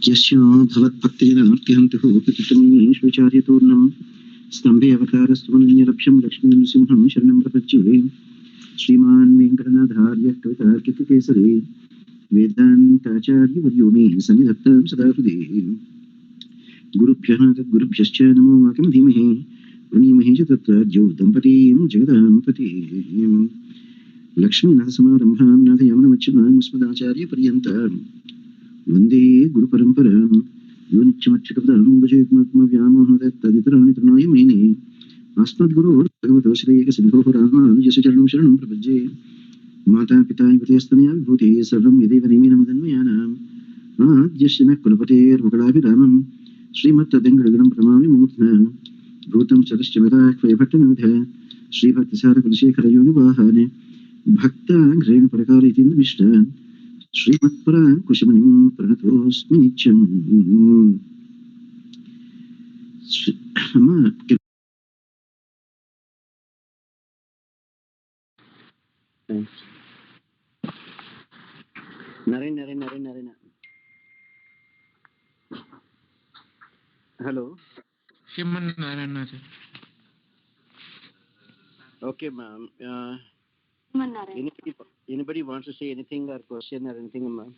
यस्यो भवत्भक्तिजनार्तिहन्तुः प्रतिष्ठमीश्वचार्यतूर्णम् स्तम्भे अवतारस्तुमनन्यलक्ष्यं लक्ष्मीनृसिंहं शरणं प्रपद्ये श्रीमान् वेङ्कटनाथार्यः कवितार्किककेसरी वेदान्ताचार्यवर्यो मे सन्निधत्तां सदा हृदि गुरुभ्यः तद्गुरुभ्यश्च नमो वाकं धीमहि प्रणीमहे च तत्राज्यौ दम्पतीं जगदाम्पतीं लक्ष्मीनाथसमारम्भां नाथयामनमच्युतामस्मदाचार्यपर्यन्तां वन्दे गुरुपरम्परां यो नित्यमच्युतपदाम्बुजयुग्मव्यामोहतत्तदितराणि तृणाय मेने अस्मद्गुरोर्भगवतो श्रीकसिन्धोः रामानुजस्य चरणं शरणं प्रपद्ये माता पिता युवतिस्तनया विभूतिः सर्वं यदेव नियमेन मदन्वयानाम् आद्यस्य नः कुलपतेर्मुकुलाभिरामं श्रीमत्तदङ्गडगणं प्रणमामि मूर्ध्ना भूतं चरश्च मदाः क्वयभट्टनाथ श्रीभक्तिसारकुलशेखरयोगिवाहान् भक्ताङ्घ्रेण परकालयतीन्द्रमिष्टान् श्रीमत्पराङ्कुशमुनिं प्रणतोऽस्मि नित्यम् अम्मा Narayana. Hello. Shriman Narayana sir. Okay, ma'am. Anybody wants to say anything or question or anything, ma'am?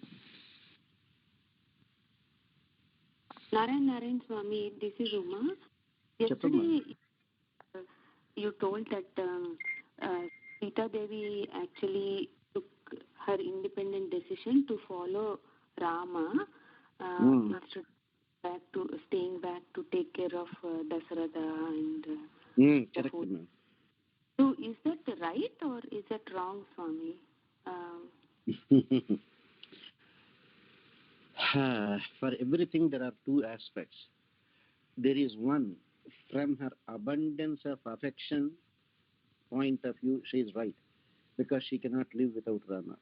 Narayan Swami, this is Uma. Yesterday, you told that Sita Devi actually took her independent decision to follow Rama instead staying back to take care of Dasarada and Correct, ma'am. So, is that right or is that wrong, Swami? For everything, there are two aspects. There is one, from her abundance of affection point of view, she is right, because she cannot live without Rama.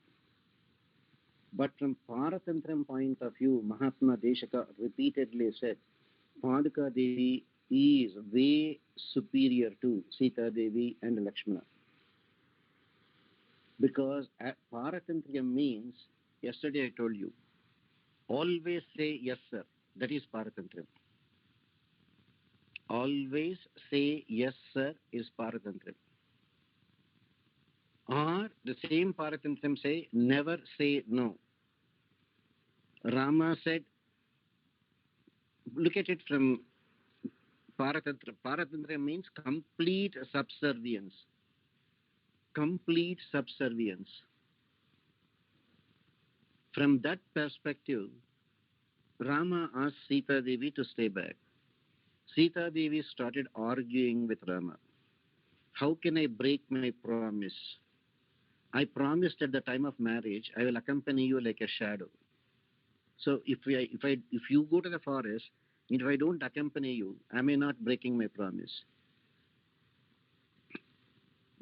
But from Paratantram point of view, Mahatma Deshaka repeatedly said, Paduka Devi is way superior to Sita Devi and Lakshmana. Because Paratantriam means, yesterday I told you, always say yes sir. That is Paratantriam. Always say yes sir is Paratantriam. Or the same Paratantriam say never say no. Rama said, look at it from Paratantra. Paratantra means complete subservience. Complete subservience. From that perspective, Rama asked Sita Devi to stay back. Sita Devi started arguing with Rama. How can I break my promise? I promised at the time of marriage, I will accompany you like a shadow. So if you go to the forest, if I don't accompany you, am I not breaking my promise?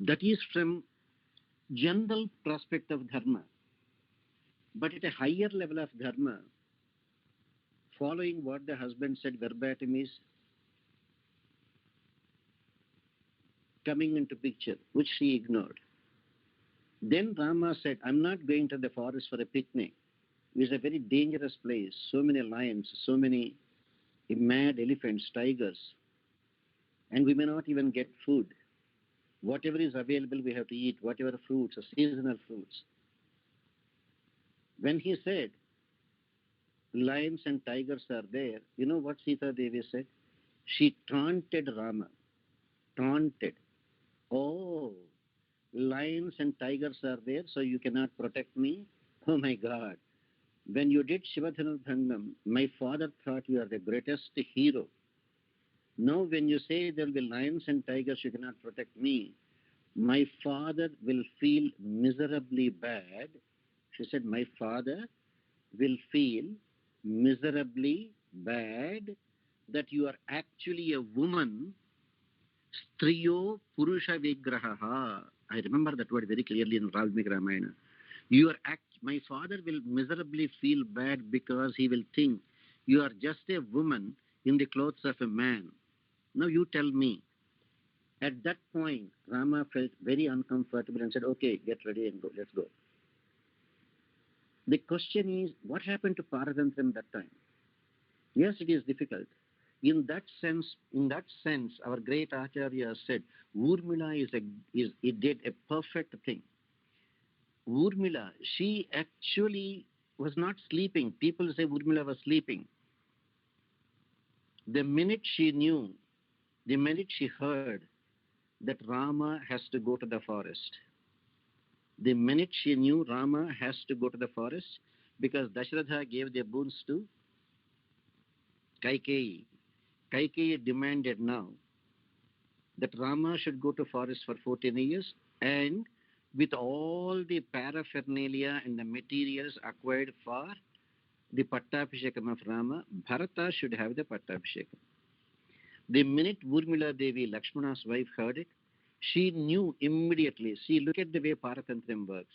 That is from general prospect of dharma. But at a higher level of dharma, following what the husband said verbatim is coming into picture, which she ignored. Then Rama said, I'm not going to the forest for a picnic. It's a very dangerous place. So many lions, so many mad elephants, tigers. And we may not even get food. Whatever is available, we have to eat, whatever fruits, or seasonal fruits. When he said, lions and tigers are there, you know what Sita Devi said? She taunted Rama. Taunted. Oh, lions and tigers are there, so you cannot protect me? Oh my God. When you did Shivadhanurbhangam, my father thought you are the greatest hero. Now when you say there will be lions and tigers, you cannot protect me, my father will feel miserably bad. She said, my father will feel miserably bad that you are actually a woman. Striyo Purusha Vigraha. I remember that word very clearly in Valmiki Ramayana. My father will miserably feel bad because he will think you are just a woman in the clothes of a man. Now you tell me. At that point, Rama felt very uncomfortable and said, okay, get ready and go. Let's go. The question is, what happened to Paratantram that time? Yes, it is difficult. In that sense, our great Acharya said, Urmila it did a perfect thing. Urmila, she actually was not sleeping. People say Urmila was sleeping. The minute she knew, the minute she heard that Rama has to go to the forest, the minute she knew Rama has to go to the forest, because Dasharatha gave the boons to Kaikeyi. Kaikeyi demanded now that Rama should go to forest for 14 years, and with all the paraphernalia and the materials acquired for the Pattabhishekam of Rama, Bharata should have the Pattabhishekam. The minute Urmila Devi, Lakshmana's wife, heard it, she knew immediately. See, look at the way Paratantram works.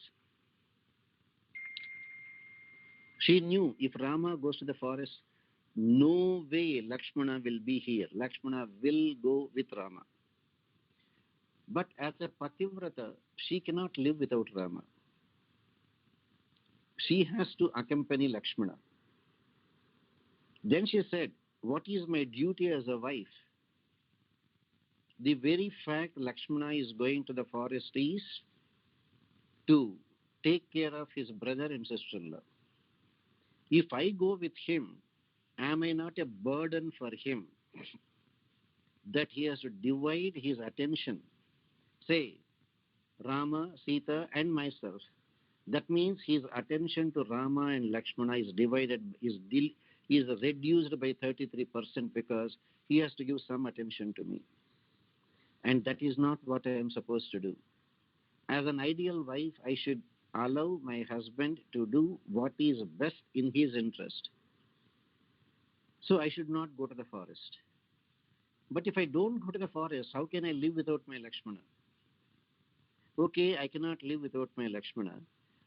She knew if Rama goes to the forest, no way Lakshmana will be here. Lakshmana will go with Rama. But as a Pativrata, she cannot live without Rama. She has to accompany Lakshmana. Then she said, what is my duty as a wife? The very fact Lakshmana is going to the forest is to take care of his brother and sister-in-law. If I go with him, am I not a burden for him that he has to divide his attention? Say, Rama, Sita and myself. That means his attention to Rama and Lakshmana is divided, is reduced by 33% because he has to give some attention to me. And that is not what I am supposed to do. As an ideal wife, I should allow my husband to do what is best in his interest. So I should not go to the forest. But if I don't go to the forest, how can I live without my Lakshmana? Okay, I cannot live without my Lakshmana.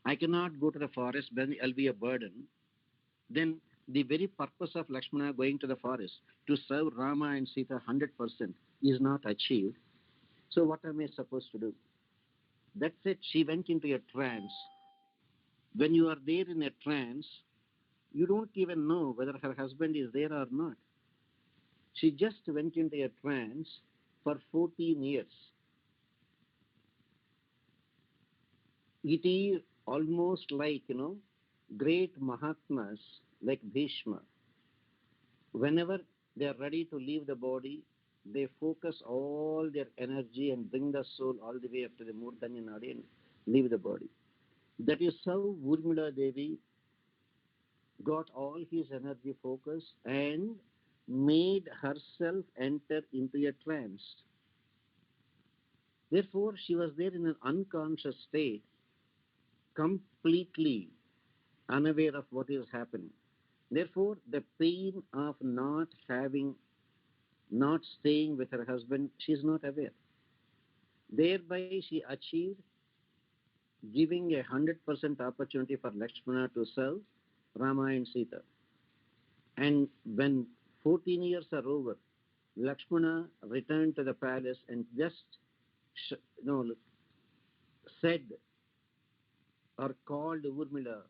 I cannot go to the forest, then I'll be a burden. Then the very purpose of Lakshmana going to the forest, to serve Rama and Sita 100%, is not achieved. So what am I supposed to do? That's it. She went into a trance. When you are there in a trance, you don't even know whether her husband is there or not. She just went into a trance for 14 years. It is almost like, great Mahatmas like Bhishma. Whenever they are ready to leave the body, they focus all their energy and bring the soul all the way up to the Murdanya Nadi and leave the body. That is how Urmila Devi got all his energy focus and made herself enter into a trance. Therefore, she was there in an unconscious state, completely unaware of what is happening. Therefore, the pain of not staying with her husband, she is not aware. Thereby, she achieved giving 100% opportunity for Lakshmana to serve Rama and Sita. And when 14 years are over, Lakshmana returned to the palace and just said or called Urmila.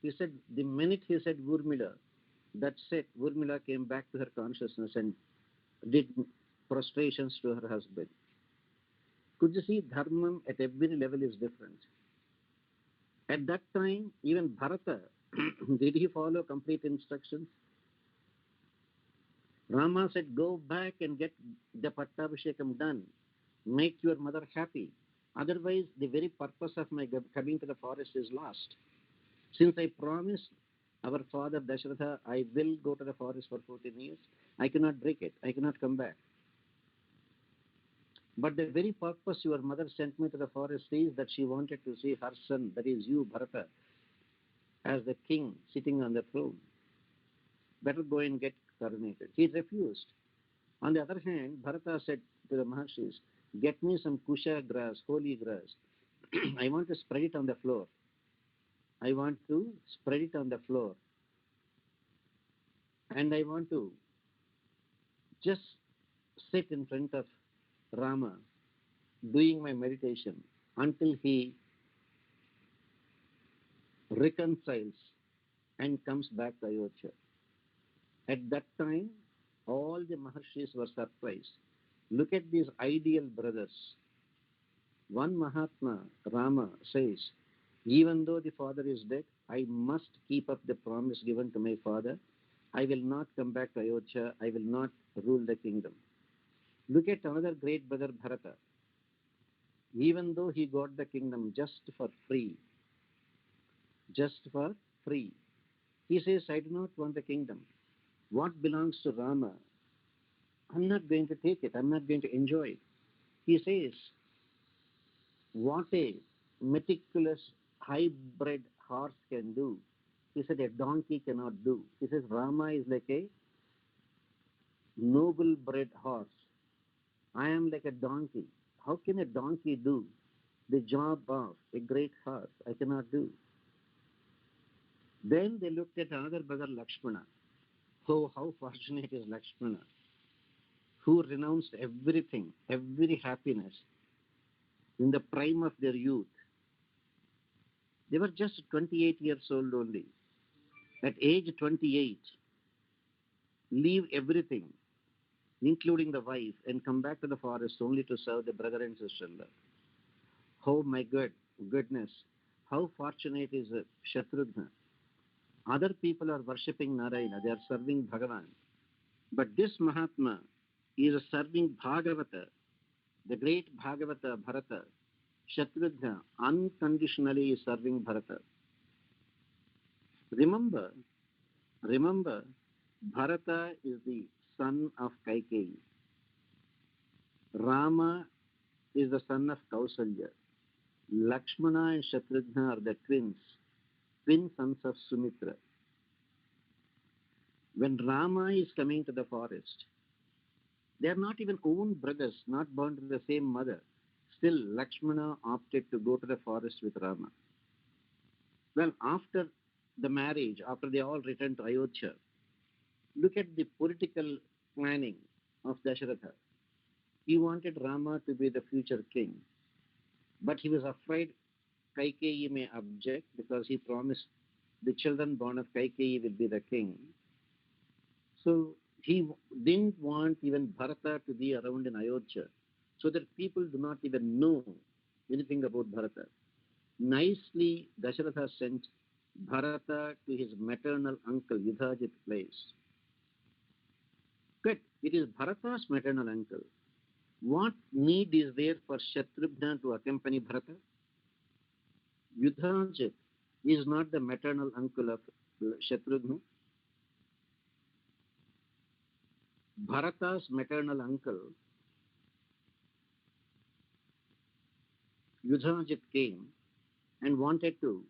He said, the minute he said Urmila, that's it. Urmila came back to her consciousness and did prostrations to her husband. Could you see dharma at every level is different? At that time, even Bharata, did he follow complete instructions? Rama said, go back and get the Pattabhishekam done. Make your mother happy. Otherwise, the very purpose of my coming to the forest is lost. Since I promised our father Dasharatha, I will go to the forest for 14 years, I cannot break it. I cannot come back. But the very purpose your mother sent me to the forest is that she wanted to see her son, that is you, Bharata, as the king sitting on the throne. Better go and get coronated. He refused. On the other hand, Bharata said to the Maharshis, get me some kusha grass, holy grass. I want to spread it on the floor. I want to spread it on the floor. And I want to just sit in front of Rama doing my meditation until he reconciles, and comes back to Ayodhya. At that time, all the Maharshis were surprised. Look at these ideal brothers. One Mahatma, Rama, says, even though the father is dead, I must keep up the promise given to my father. I will not come back to Ayodhya. I will not rule the kingdom. Look at another great brother, Bharata. Even though he got the kingdom just for free, he says, I do not want the kingdom. What belongs to Rama, I'm not going to take it. I'm not going to enjoy it. He says, what a meticulous hybrid horse can do, he said, a donkey cannot do. He says, Rama is like a noble bred horse. I am like a donkey. How can a donkey do the job of a great horse? I cannot do. Then they looked at another brother, Lakshmana. Oh, how fortunate is Lakshmana, who renounced everything, every happiness in the prime of their youth. They were just 28 years old only. At age 28, leave everything, including the wife, and come back to the forest only to serve the brother and sister-in-law. Oh my goodness, how fortunate is Shatrughna. Other people are worshipping Narayana, they are serving Bhagavan. But this Mahatma is serving Bhagavata, the great Bhagavata Bharata. Shatrughna unconditionally is serving Bharata. Remember, Bharata is the son of Kaikeyi. Rama is the son of Kausalya. Lakshmana and Shatrughna are the twin sons of Sumitra. When Rama is coming to the forest, they are not even own brothers, not born to the same mother. Still, Lakshmana opted to go to the forest with Rama. Well, after the marriage, after they all returned to Ayodhya, look at the political planning of Dasharatha. He wanted Rama to be the future king, but he was afraid Kaikeyi may object because he promised the children born of Kaikeyi will be the king. So he didn't want even Bharata to be around in Ayodhya, so that people do not even know anything about Bharata. Nicely, Dasharatha sent Bharata to his maternal uncle Yudhajit's place. Good. It is Bharata's maternal uncle. What need is there for Shatrughna to accompany Bharata? Yudhajit is not the maternal uncle of Shatrughna. Bharata's maternal uncle, Yudhajit, came and wanted to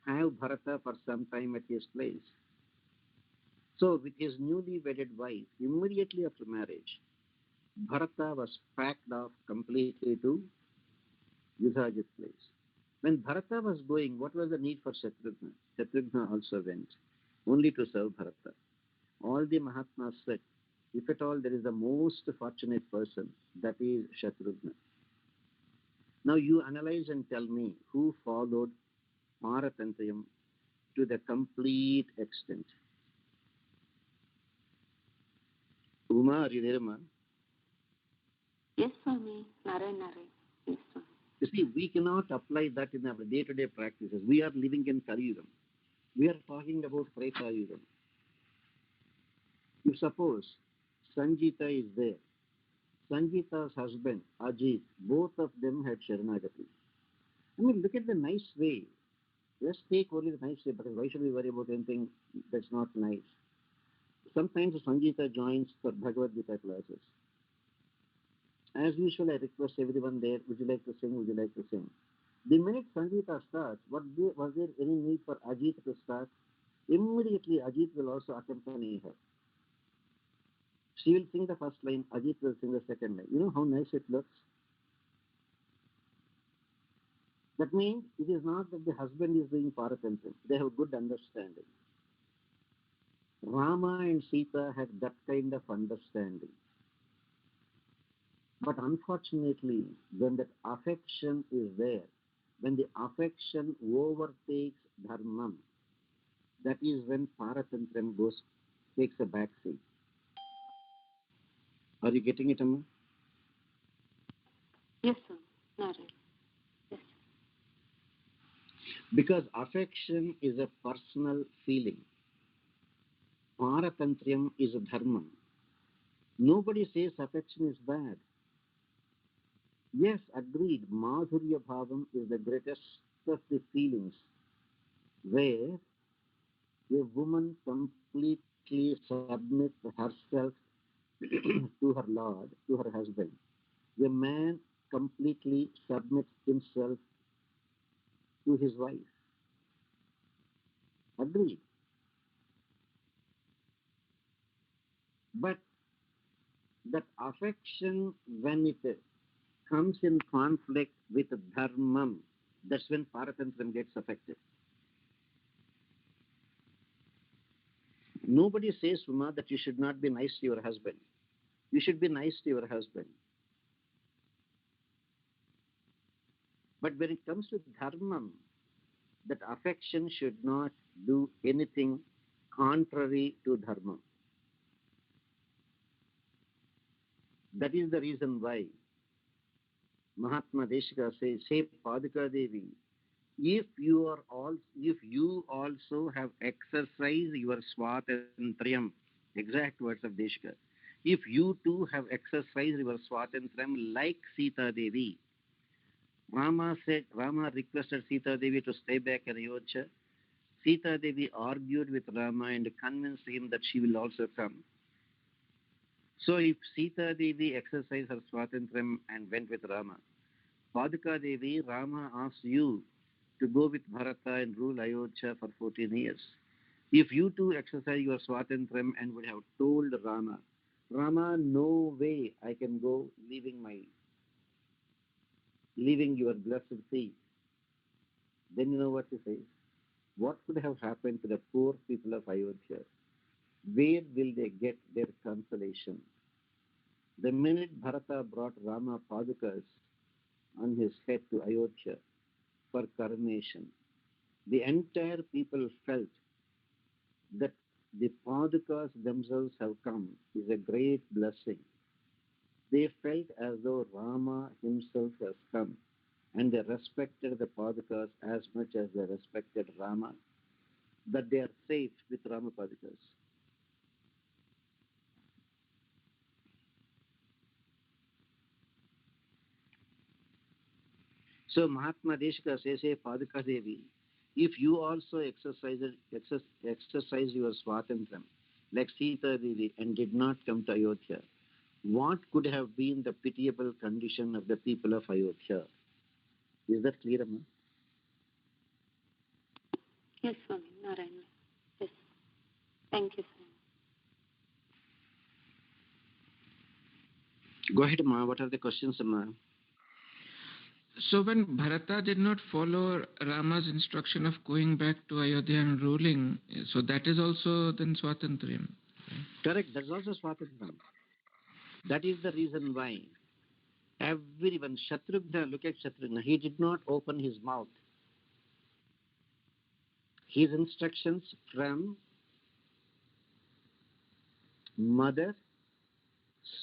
have Bharata for some time at his place. So, with his newly wedded wife, immediately after marriage, Bharata was packed off completely to Yudhajit's place. When Bharata was going, what was the need for Shatrughna? Shatrughna also went, only to serve Bharata. All the Mahatmas said, if at all there is the most fortunate person, that is Shatrughna. Now you analyze and tell me who followed Paratantrayam to the complete extent. Uma, are you there, Ma? Yes, Swami. Narayan. Yes, Swami. You see, we cannot apply that in our day-to-day practices. We are living in Kali Yuga. We are talking about Treta Yuga. If suppose Sanjita is there, Sanjita's husband, Ajit, both of them had Sharanagati. I mean, look at the nice way. Let's take only the nice way, because why should we worry about anything that's not nice? Sometimes Sangeeta joins for Bhagavad Gita classes. As usual, I request everyone there, would you like to sing, would you like to sing? The minute Sangeeta starts, was there any need for Ajit to start? Immediately Ajit will also accompany her. She will sing the first line, Ajit will sing the second line. You know how nice it looks? That means it is not that the husband is doing paratantram. They have good understanding. Rama and Sita had that kind of understanding. But unfortunately, when that affection is there, when the affection overtakes dharmam, that is when paratantram takes a back seat. Are you getting it, Amma? Yes, sir. Narayan. Yes. Because affection is a personal feeling. Paratantram is a dharma. Nobody says affection is bad. Yes, agreed. Madhurya Bhavam is the greatest of the feelings, where a woman completely submits herself to her Lord, to her husband. A man completely submits himself to his wife. Agreed. But that affection, when it comes in conflict with dharmam, that's when paratantram gets affected. Nobody says, Uma, that you should not be nice to your husband. You should be nice to your husband. But when it comes to dharmam, that affection should not do anything contrary to dharma. That is the reason why Mahatma Deshika says, say Paduka Devi, if you also have exercised your swatantriyam, exact words of Deshika, if you too have exercised your swatantriyam like Sita Devi, Rama requested Sita Devi to stay back in Ayodhya. Sita Devi argued with Rama and convinced him that she will also come. So if Sita Devi exercised her swatantriyam and went with Rama, Paduka Devi, Rama asked you to go with Bharata and rule Ayodhya for 14 years. If you too exercise your swatantriyam and would have told Rama, Rama, no way I can go leaving your blessed feet, then you know what he says? What could have happened to the poor people of Ayodhya? Where will they get their consolation? The minute Bharata brought Rama Padukas on his head to Ayodhya for coronation, the entire people felt that the Padukas themselves have come is a great blessing. They felt as though Rama himself has come, and they respected the Padukas as much as they respected Rama, that they are safe with Rama Padukas. So Mahatma Deshika says, hey, Paduka Devi, if you also exercise your Swatantram, like Sita Devi, and did not come to Ayodhya, what could have been the pitiable condition of the people of Ayodhya? Is that clear, Amma? Yes, Swami. Narayan. Yes. Thank you, Swami. Go ahead, Amma. What are the questions, Amma? So when Bharata did not follow Rama's instruction of going back to Ayodhya and ruling, so that is also then Swatantriyam. Correct. That's also Swatantram. That is the reason why everyone, Shatrughna, look at Shatrughna, he did not open his mouth. His instructions from Mother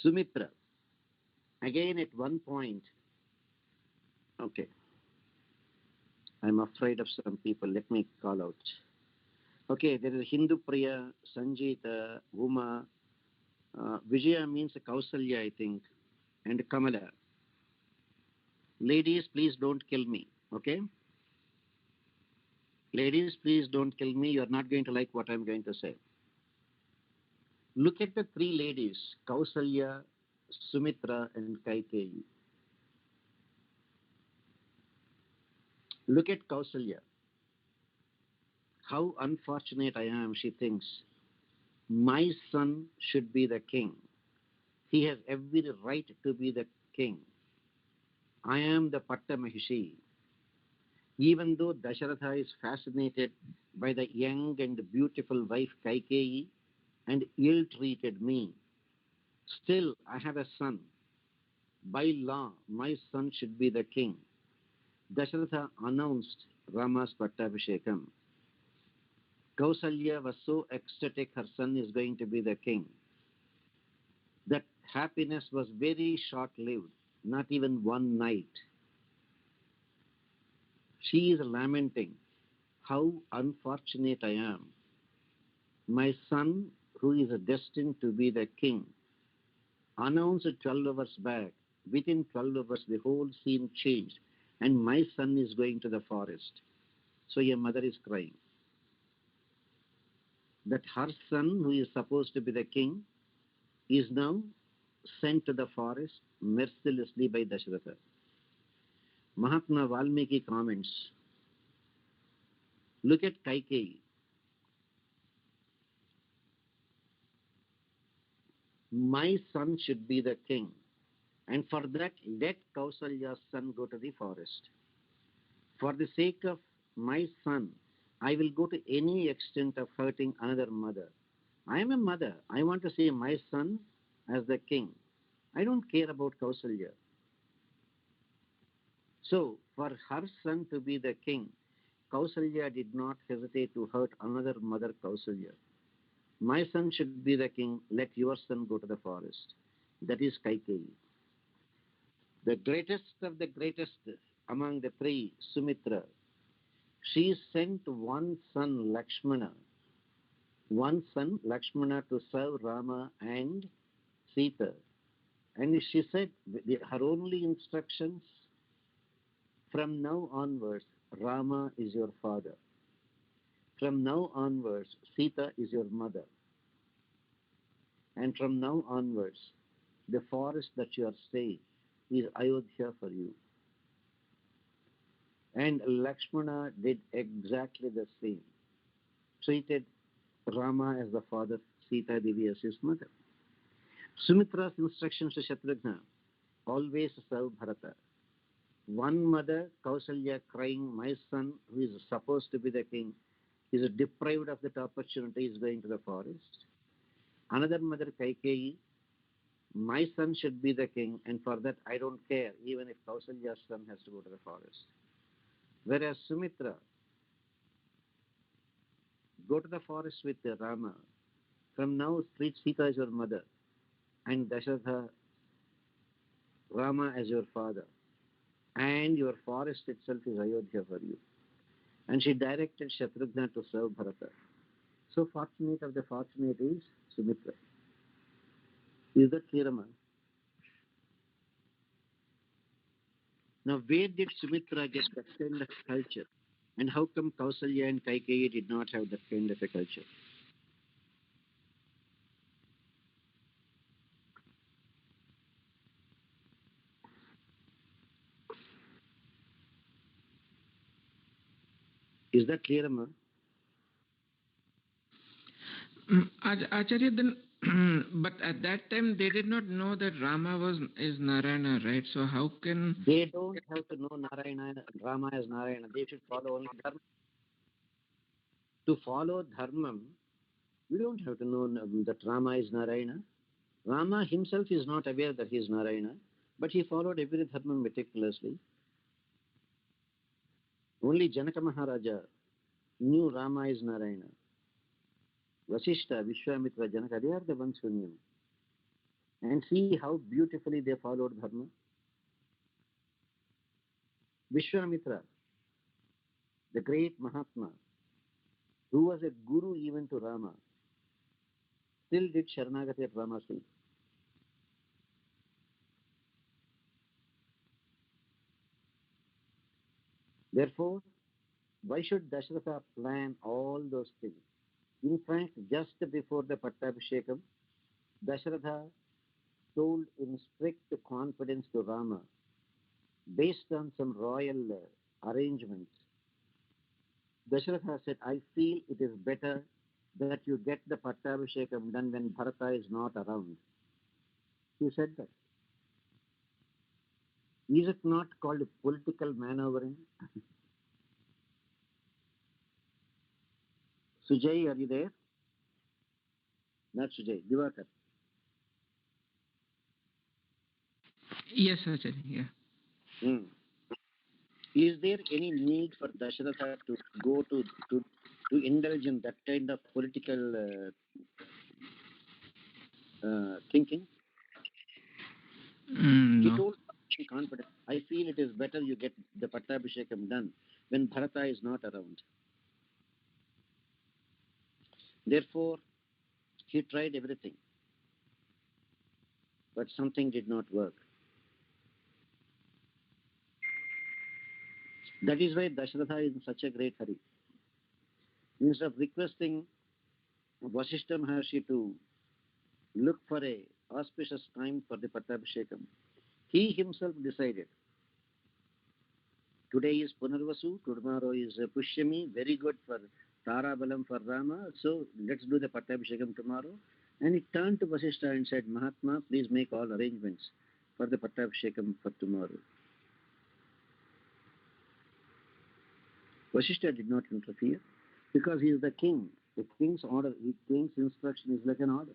Sumitra. Again, at one point, okay, I'm afraid of some people. Let me call out. Okay, there is Hindu Priya, Sanjita, Uma, Vijaya means Kausalya, I think, and Kamala. Ladies, please don't kill me, okay? Ladies, please don't kill me. You're not going to like what I'm going to say. Look at the three ladies, Kausalya, Sumitra, and Kaikeyi. Look at Kausalya. How unfortunate I am, she thinks. My son should be the king. He has every right to be the king. I am the Pattamahishi. Even though Dasharatha is fascinated by the young and beautiful wife Kaikeyi and ill-treated me, still I have a son. By law, my son should be the king. Dasharatha announced Rama's Pattabhishekam. Kausalya was so ecstatic her son is going to be the king. That happiness was very short-lived, not even one night. She is lamenting, how unfortunate I am. My son, who is destined to be the king, announced 12 hours back. Within 12 hours, the whole scene changed, and my son is going to the forest. So your mother is crying. That her son, who is supposed to be the king, is now sent to the forest mercilessly by Dasharatha. Mahatma Valmiki comments, look at Kaikeyi. My son should be the king, and for that let Kausalya's son go to the forest. For the sake of my son, I will go to any extent of hurting another mother. I am a mother. I want to see my son as the king. I don't care about Kausalya. So, for her son to be the king, Kausalya did not hesitate to hurt another mother, Kausalya. My son should be the king. Let your son go to the forest. That is Kaikeyi. The greatest of the greatest among the three, Sumitra. She sent one son Lakshmana to serve Rama and Sita. And she said her only instructions, from now onwards, Rama is your father. From now onwards, Sita is your mother. And from now onwards, the forest that you are staying is Ayodhya for you. And Lakshmana did exactly the same. Treated Rama as the father, Sita Devi as his mother. Sumitra's instructions to Shatrugna, always serve Bharata. One mother, Kausalya, crying, my son, who is supposed to be the king, is deprived of that opportunity, is going to the forest. Another mother, Kaikeyi, my son should be the king, and for that I don't care, even if Kausalya's son has to go to the forest. Whereas Sumitra, go to the forest with Rama. From now, treat Sita as your mother, and Dasharatha, Rama as your father. And your forest itself is Ayodhya for you. And she directed Shatrugna to serve Bharata. So fortunate of the fortunate is Sumitra. Is that clear, Amma? Now, where did Sumitra get that kind of culture? And how come Kausalya and Kaikeyi did not have that kind of a culture? Is that clear, Amma? Acharya, then, but at that time they did not know that Rama is Narayana, right? So how can They don't have to know Narayana, Rama as Narayana. They should follow only Dharma. To follow Dharmam, we don't have to know that Rama is Narayana. Rama himself is not aware that he is Narayana, but he followed every Dharma meticulously. Only Janaka Maharaja knew Rama is Narayana. Vasishta, Vishwamitra, Janaka, they are the ones who knew. And see how beautifully they followed Dharma. Vishwamitra, the great Mahatma, who was a guru even to Rama, still did Sharanagati at Rama's feet. Therefore, why should Dasharatha plan all those things? In fact, just before the Pattabhishekam, Dasharatha told in strict confidence to Rama, based on some royal arrangements, Dasharatha said, I feel it is better that you get the Pattabhishekam done when Bharata is not around. He said that. Is it not called political maneuvering? Sujay, are you there? Not Sujay, Divakar. yes, Acharya, yeah. Hmm. Is there any need for Dasharatha to go to to indulge in that kind of political thinking. He No. told in confidence, I feel it is better you get the Pattabhishekam done when Bharata is not around. Therefore, he tried everything, but something did not work. That is why Dasharatha is in such a great hurry. Instead of requesting Vasishtha Maharshi to look for a auspicious time for the Pattabhishekam, he himself decided, today is Punarvasu, tomorrow is Pushyami, very good for Tarabalam for Rama, so let's do the Pattabhishekam tomorrow. And he turned to Vasishtha and said, Mahatma, please make all arrangements for the Pattabhishekam for tomorrow. Vasishtha did not interfere because he is the king. The king's order, the king's instruction is like an order.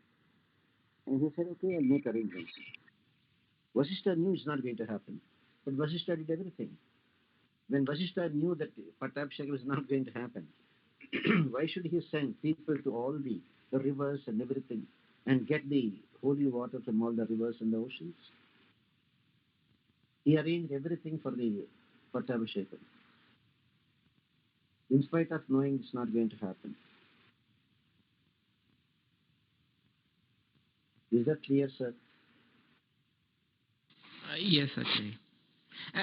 And he said, okay, I'll make arrangements. Vasishtha knew it's not going to happen, but Vasishtha did everything. When Vasishtha knew that Pattabhishekam is not going to happen, why should he send people to all the rivers and everything and get the holy water from all the rivers and the oceans? He arranged everything for the Pattabhishekam, in spite of knowing it's not going to happen. Is that clear, sir? Yes, Acharya.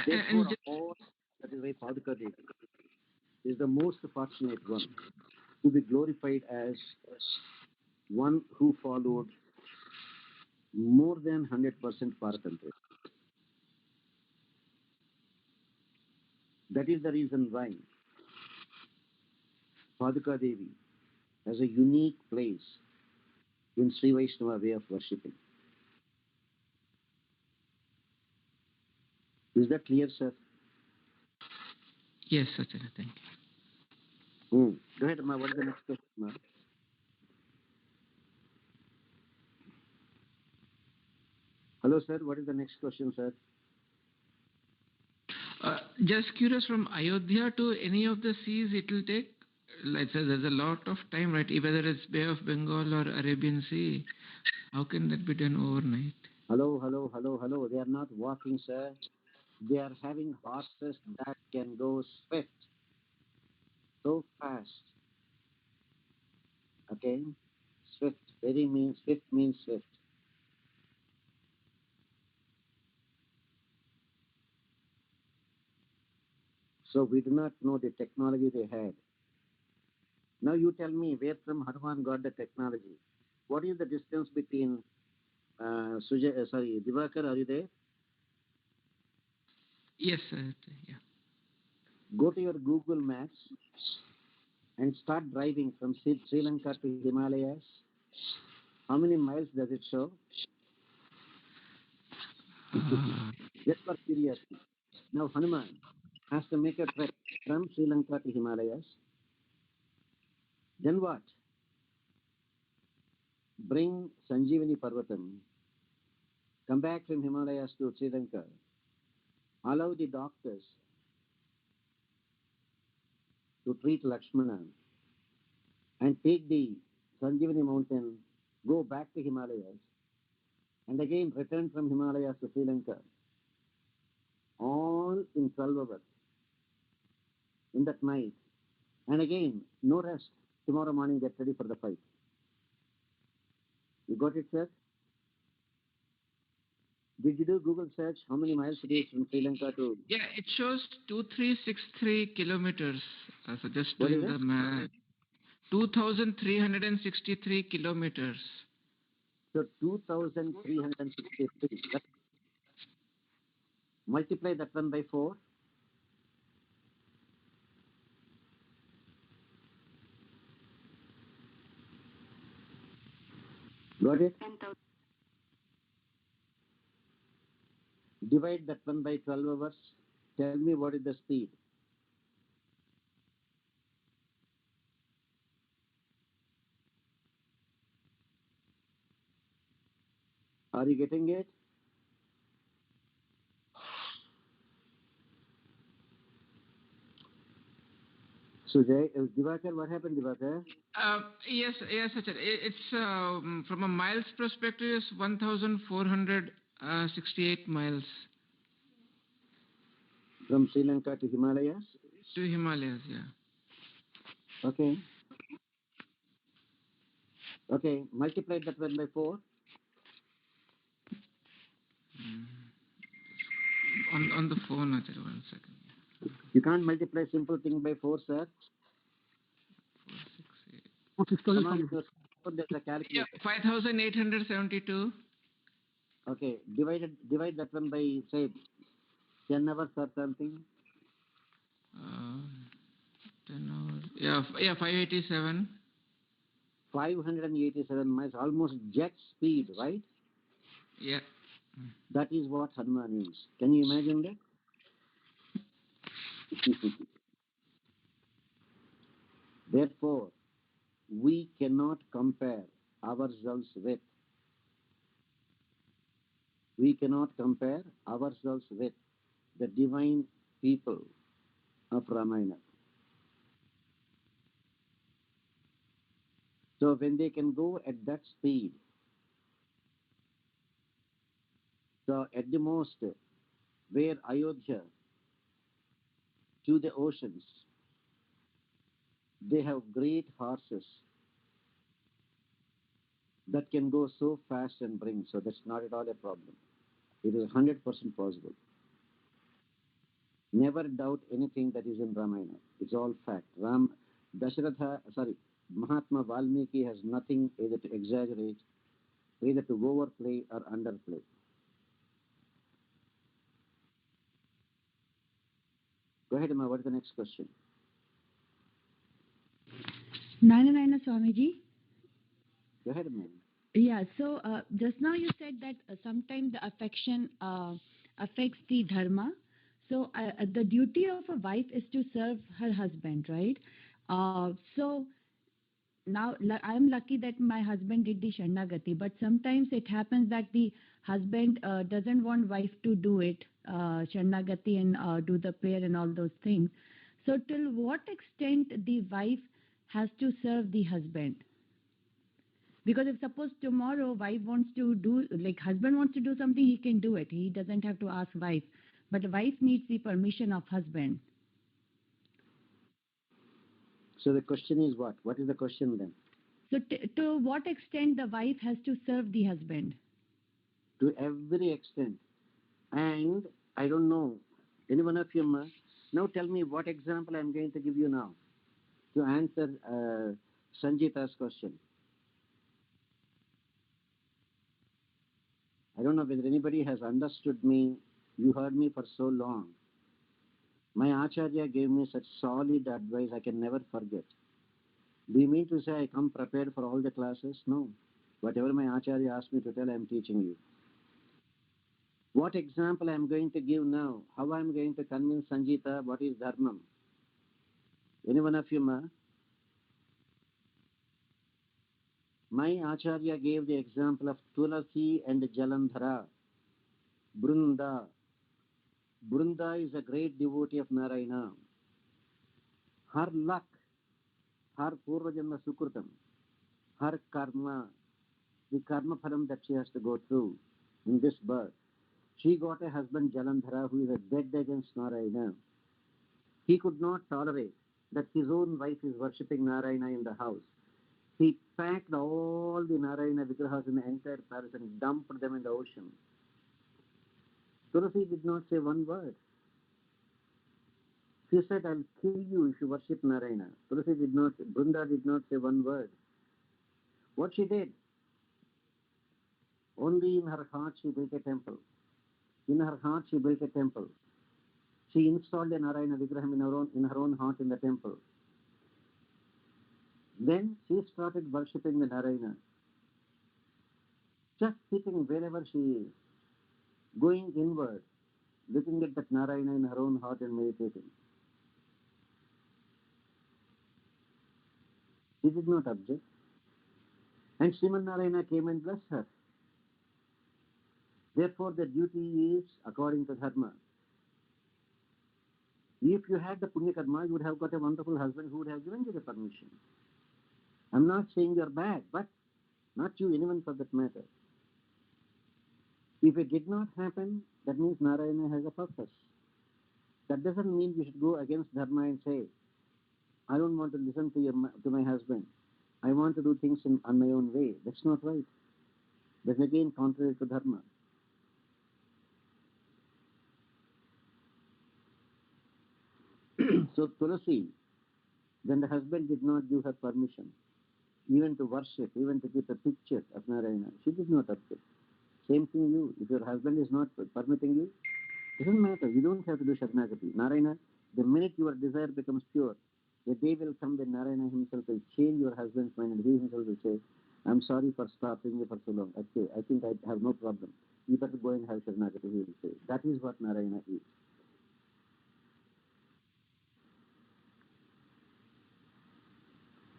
Therefore, of all, that is why Paduka Devi is the most fortunate one to be glorified as one who followed more than 100% Paratantra. That is the reason why Paduka Devi has a unique place in Sri Vaishnava way of worshipping. Is that clear, sir? Yes, Acharya, thank you. Go ahead, Ma. What is the next question, Ma? Hello, sir. What is the next question, sir? Just curious, from Ayodhya to any of the seas it will take, like there's a lot of time, right? Whether it's Bay of Bengal or Arabian Sea, how can that be done overnight? Hello. They are not walking, sir. They are having horses that can go swift, so fast. Okay? Swift. Swift means swift. So we do not know the technology they had. Now you tell me where from Hanuman got the technology. What is the distance between Divakar, are you there? Yes, sir. Yeah. Go to your Google Maps and start driving from Sri Lanka to Himalayas. How many miles does it show? Just for curiosity. Now Hanuman has to make a trek from Sri Lanka to Himalayas. Then what? Bring Sanjeevani Parvatam. Come back from Himalayas to Sri Lanka. Allow the doctors to treat Lakshmana and take the Sanjeevani mountain, go back to Himalayas, and again return from Himalayas to Sri Lanka. All in 12 hours in that night. And again, no rest. Tomorrow morning, get ready for the fight. You got it, sir? Did you do Google search? How many miles it is from Sri Lanka to... Yeah, it shows 2363 kilometers. So just What doing is the it? math. 2363 kilometers. So 2,363. Multiply that one by 4. Got it? 10,000. Divide that one by 12 hours. Tell me what is the speed. Are you getting it? So, Divakar, what happened, Divakar? Yes, Acharya. It's from a miles perspective, it's 1,468 miles From Sri Lanka to Himalayas? to Himalayas. Yeah. Okay. Okay, multiply that one by 4. On the phone, Acharya. 1 second. You can't multiply simple thing by 4, sir. 468. Come on, there's a Yeah, calculator. 5,872. Okay, divide that one by, say, 10 hours or something. 10 hours. Yeah, 587. 587 miles, almost jet speed, right? Yeah. That is what Hanuman is. Can you imagine that? Therefore, we cannot compare ourselves with. We cannot compare ourselves with the divine people of Ramayana. So when they can go at that speed, so at the most, where Ayodhya to the oceans, they have great horses that can go so fast and bring. So that's not at all a problem. It is 100% possible. Never doubt anything that is in Ramayana. It's all fact. Mahatma Valmiki has nothing either to exaggerate, either to overplay or underplay. Go ahead, Emma. What is the next question? Narayana Swamiji. Go ahead, Emma. Yeah, so just now you said that sometimes the affection affects the dharma. So the duty of a wife is to serve her husband, right? So now I am lucky that my husband did the Sharnagati, but sometimes it happens that the husband doesn't want wife to do it, Sharnagati and do the prayer and all those things. So till what extent the wife has to serve the husband? Because if suppose tomorrow wife wants to do, like husband wants to do something, he can do it. He doesn't have to ask wife. But wife needs the permission of husband. So the question is what? What is the question then? So to what extent the wife has to serve the husband? To every extent. And I don't know, any one of you, now tell me what example I'm going to give you now to answer Sanjita's question. I don't know whether anybody has understood me. You heard me for so long. My Acharya gave me such solid advice I can never forget. Do you mean to say I come prepared for all the classes? No. Whatever my Acharya asked me to tell, I am teaching you. What example I am going to give now? How I am going to convince Sanjita what is dharmam? Any one of you, My Acharya gave the example of Tulasi and Jalandhara. Brunda. Brunda is a great devotee of Narayana. Her luck, her Purvajanma Sukrutam, her karma, the karma phalam that she has to go through in this birth. She got a husband, Jalandhara, who is a dead against Narayana. He could not tolerate that his own wife is worshipping Narayana in the house. He packed all the Narayana Vigrahas in the entire palace and dumped them in the ocean. Tulasi did not say one word. She said, I'll kill you if you worship Narayana. Tulasi did not, Brunda did not say one word. What she did? Only in her heart she built a temple. In her heart she built a temple. She installed a Narayana Vigraham in her own heart in the temple. Then she started worshipping the Narayana. Just sitting wherever she is, going inward, looking at that Narayana in her own heart and meditating. She did not object. And Sriman Narayana came and blessed her. Therefore, the duty is according to dharma. If you had the punya karma, you would have got a wonderful husband who would have given you the permission. I'm not saying you're bad, but not you, anyone for that matter. If it did not happen, that means Narayana has a purpose. That doesn't mean we should go against dharma and say, I don't want to listen to my husband. I want to do things on my own way. That's not right. That's again contrary to dharma. So Tulasi, when the husband did not give her permission, even to worship, even to keep a picture of Narayana, she did not object. Same thing you. If your husband is not permitting you, it doesn't matter. You don't have to do Sharanagati. Narayana, the minute your desire becomes pure, the day will come when Narayana himself will change your husband's mind and he himself will say, I'm sorry for stopping you for so long. Okay, I think I have no problem. You better go and have Sharanagati, he will say. That is what Narayana is.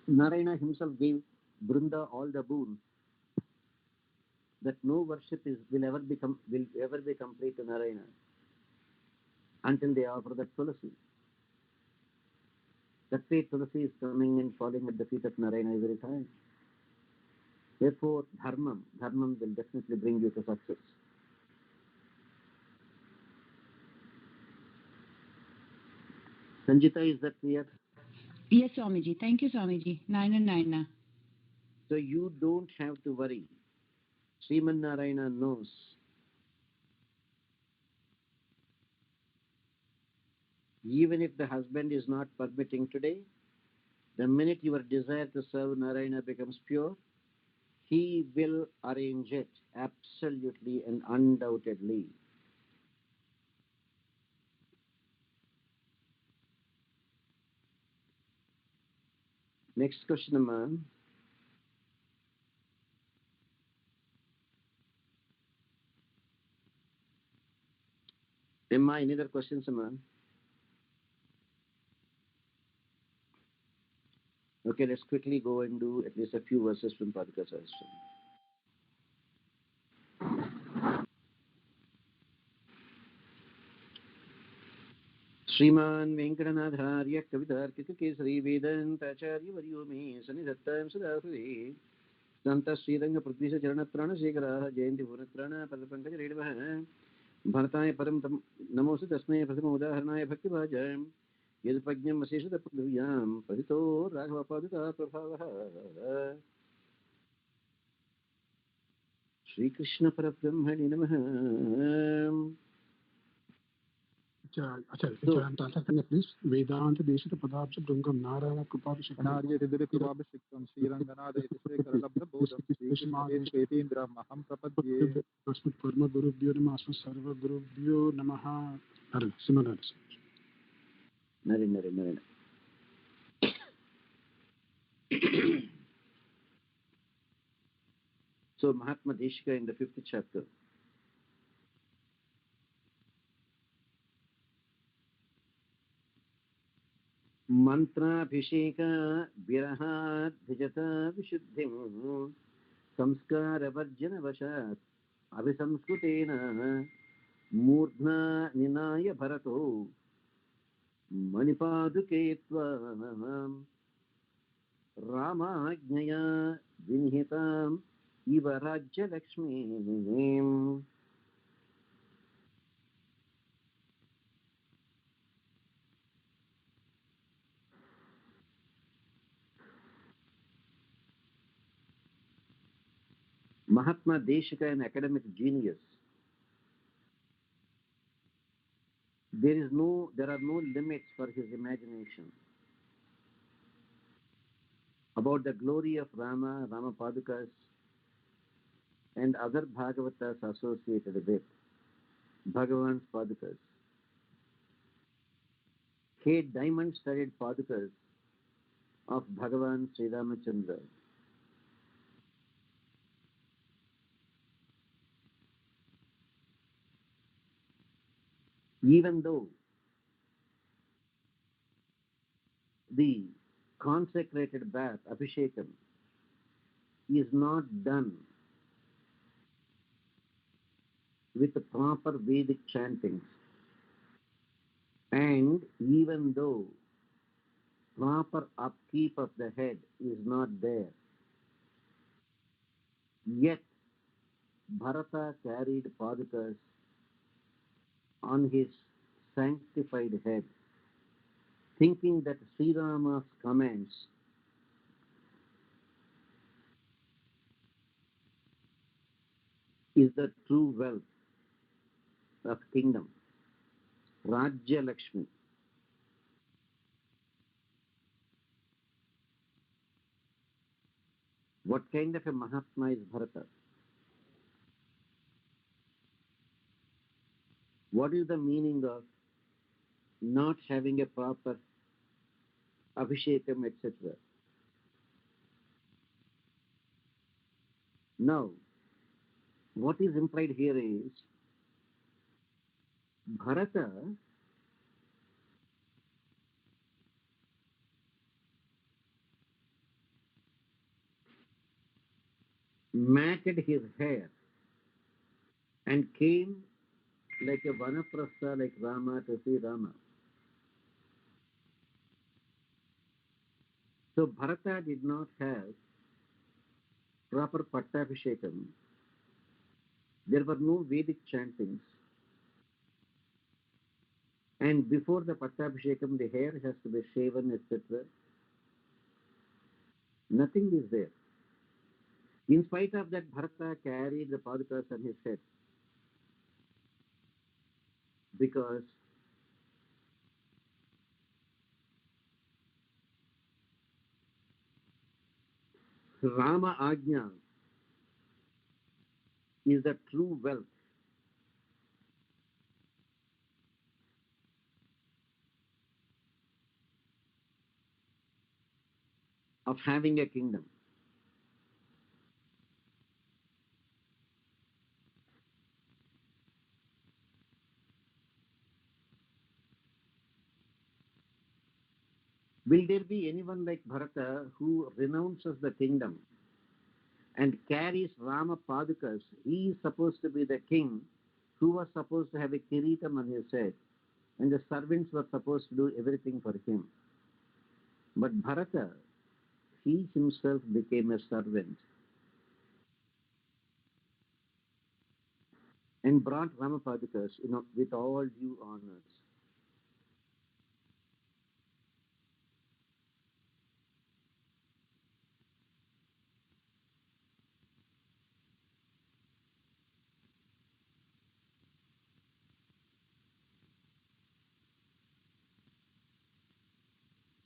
Narayana himself gave Brinda all the boons that no worship will ever be complete to Narayana until they offer that Tulasi. That way Tulasi is coming and falling at the feet of Narayana every time. Therefore, dharmam will definitely bring you to success. Sanjita, is that clear? Yes, Swamiji. Thank you, Swamiji. Naina. So you don't have to worry. Sriman Narayana knows. Even if the husband is not permitting today, the minute your desire to serve Narayana becomes pure, he will arrange it absolutely and undoubtedly. Next question, Amma. Amma, any other questions, Amma? Okay, let's quickly go and do at least a few verses from Paduka Sahasram. श्रीमान् वेङ्कटनाथार्य कवितार्किककेसरी वेदान्ताचार्यवर्यो मे सन्निधत्तां सदा हृदि सन्तः श्रीरङ्गपृथ्वीशचरणत्राणशेखराः जयन्ति भुवनत्राणपदपङ्कजरेणवः भरताय परं नमोऽस्तु तस्मै प्रथमोदाहरणाय भक्तिभाजां यदुपज्ञं वशेषतपृथिव्यां पतितो राघवपादुका प्रभावः श्रीकृष्णपरब्रह्मणे नमः. प्लीज वेदांत देशित पदाब्ज भृंगम नारायण कृपाभिषेकं नार्यतिदुरकृपाभिषिक्तं श्रीरङ्गनाथयतिशेखरलब्धबोधं श्रीकृष्णेन्द्रमहं प्रपद्ये. अस्मत् परमगुरुभ्यो नमः. अस्मत् सर्वगुरुभ्यो नमः. हरे सिमरन नरे. So Mahatma Deshika in the 5th chapter, Mantrabhisheka Virahat Vijata Vishuddhim Samskaravarjana Vashat Abhisamskutena Murdhna Ninaya Bharato Manipaduketva Ramajnaya Vinhitam Iva Rajya Lakshmi. Mahatma Deshika, an academic genius. There are no limits for his imagination about the glory of Rama Padukas, and other Bhagavatas associated with Bhagavan's Padukas. He diamond-studded Padukas of Bhagavan Sri Ramachandra. Even though the consecrated bath, Abhishekam, is not done with the proper Vedic chantings, And even though proper upkeep of the head is not there, yet Bharata carried Padukas on his sanctified head, thinking that Sri Rama's commands is the true wealth of kingdom, Rajya Lakshmi. What kind of a Mahatma is Bharata? What is the meaning of not having a proper Abhishekam, etc.? Now, what is implied here is Bharata matted his hair and came like a Vanaprastha like Rama to see Rama. So Bharata did not have proper Pattabhishekam. There were no Vedic chantings. And before the Pattabhishekam, the hair has to be shaven, etc. Nothing is there. In spite of that, Bharata carried the Padukas on his head because Rama Ajna is the true wealth of having a kingdom. Will there be anyone like Bharata who renounces the kingdom and carries Rama Padukas? He is supposed to be the king who was supposed to have a kiritam on his head, and the servants were supposed to do everything for him. But Bharata, he himself became a servant and brought Rama Padukas, with all due honors.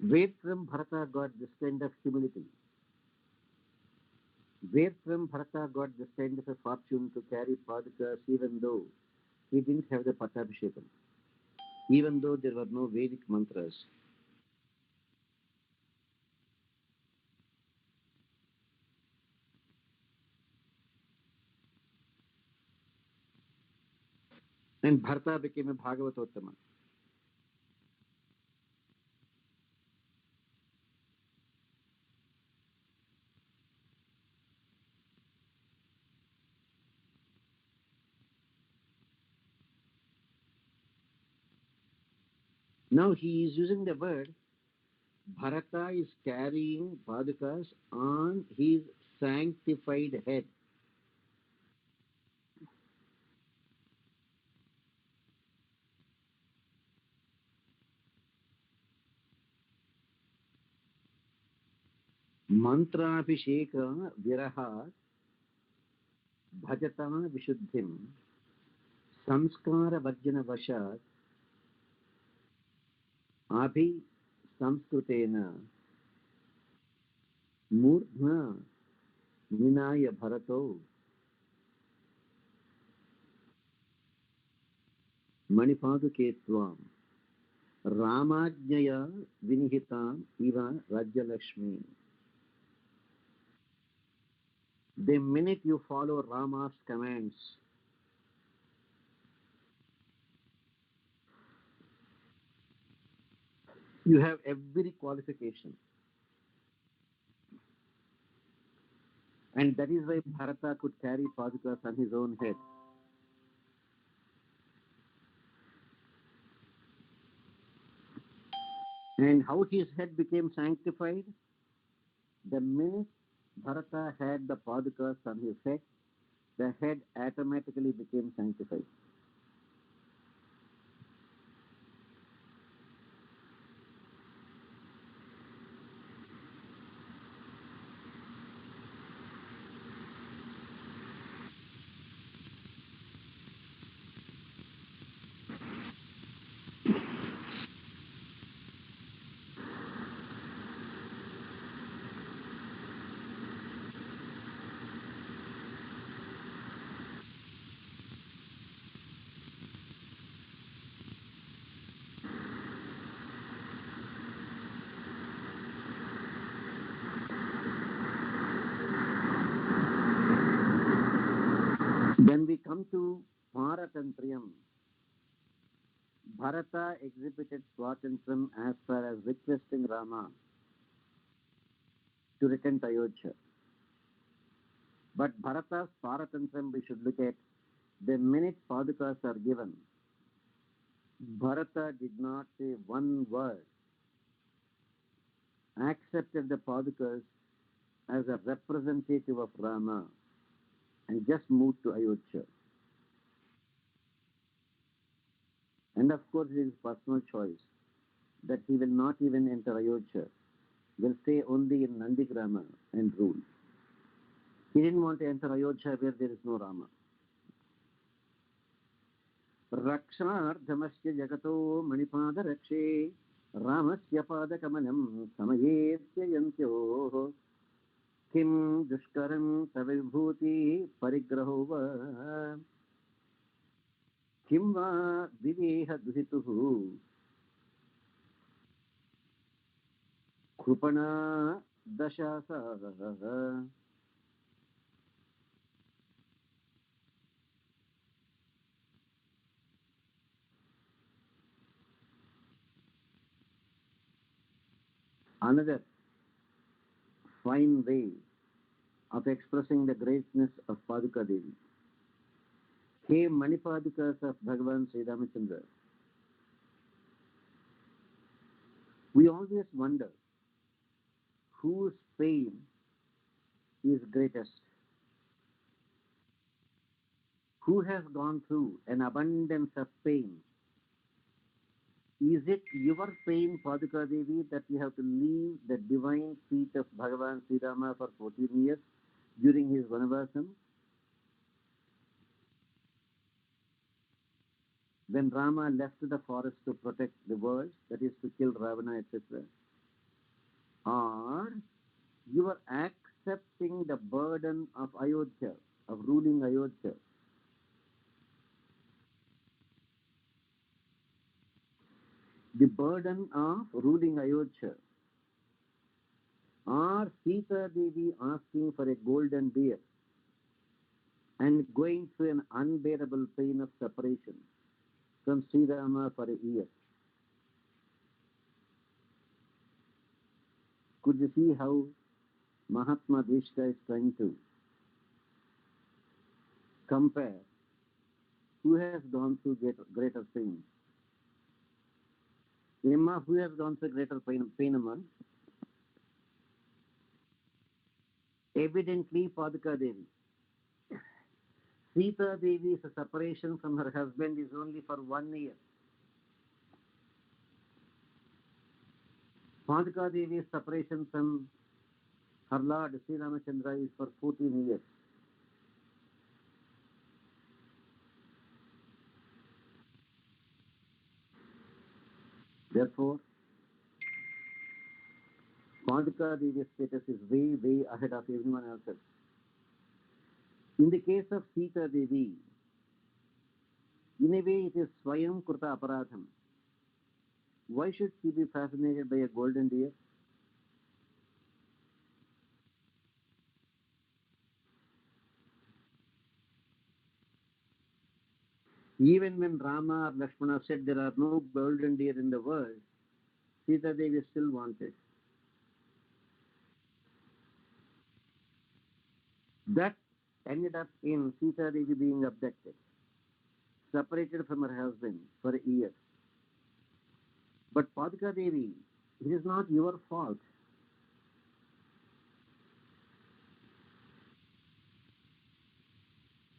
Where from Bharata got this kind of humility? Where from Bharata got this kind of a fortune to carry Padukas even though he didn't have the Pattabhishekam, even though there were no Vedic mantras? And Bharata became a Bhagavatottama. Now he is using the word Bharata is carrying Padukas on his sanctified head. Mantrabhisheka viraha bhajata vishuddhim samskara varjana vashat abhi samskrutena murdhna vinaya bharato manipaduke tvam ramajnaya vinihitam iva rajyalakshmi. The minute you follow Rama's commands, you have every qualification. And that is why Bharata could carry Padukas on his own head. And how his head became sanctified? The minute Bharata had the Padukas on his head, the head automatically became sanctified. Then we come to Paratantriyam. Bharata exhibited Swatantriyam as far as requesting Rama to return to Ayodhya. But Bharata's Paratantriyam we should look at the minute Padukas are given. Bharata did not say one word, accepted the Padukas as a representative of Rama and just moved to Ayodhya. And of course, it is personal choice that he will not even enter Ayodhya, will stay only in Nandigrama and rule. He didn't want to enter Ayodhya where there is no Rama. Rakshanardhamasya jagato manipada rakshe Ramasya padakamanam samayesya yantyoh kim dushkaram savibhuti parigraho va kim va viveha duhituhu krupana dashasa. Another fine way of expressing the greatness of Paduka Devi. Hey Manipadukas of Bhagavan Sri Ramachandra. We always wonder whose pain is greatest. Who has gone through an abundance of pain? Is it your pain, Paduka Devi, that you have to leave the divine feet of Bhagavan Sri Rama for 14 years during his Vanavasam? When Rama left the forest to protect the world, that is to kill Ravana, etc. Or you are accepting the burden of Ayodhya, of ruling Ayodhya. The burden of ruling Ayodhya. Or Sita Devi asking for a golden deer and going through an unbearable pain of separation from Sri Rama for a year. Could you see how Mahatma Deshka is trying to compare who has gone through greater pain? Emma, who has gone through greater pain among? Evidently Paduka Devi. Sita Devi's separation from her husband is only for 1 year. Paduka Devi's separation from her Lord Sri Ramachandra is for 14 years. Therefore, Paduka Devi's status is way, way ahead of everyone else's. In the case of Sita Devi, in a way it is Swayam Kurta Aparadham. Why should she be fascinated by a golden deer? Even when Rama or Lakshmana said there are no golden deer in the world, Sita Devi still wanted. That ended up in Sita Devi being abducted, separated from her husband for a year. But Paduka Devi It is not your fault.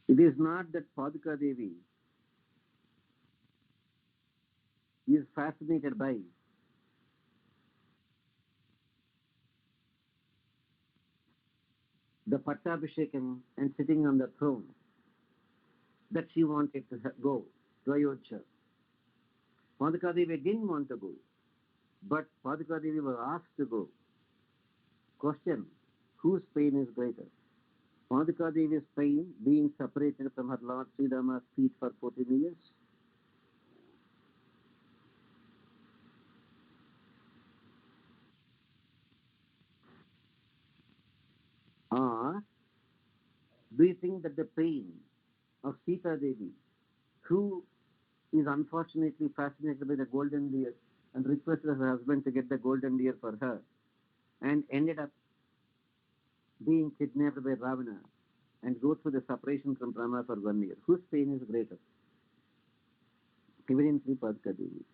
It is not that Padika Devi is fascinated by the Pattabhishekam and sitting on the throne that she wanted to go to Ayodhya. Padika Devi didn't want to go, but Padika Devi was asked to go. Question, whose pain is greater? Padika Devi's pain being separated from her Lord Sri Rama's feet for 14 years, or do you think that the pain of Sita Devi, who is unfortunately fascinated by the golden deer and requested her husband to get the golden deer for her, and ended up being kidnapped by Ravana and go through the separation from Rama for 1 year. Whose pain is greater? Evidently Padka Devi.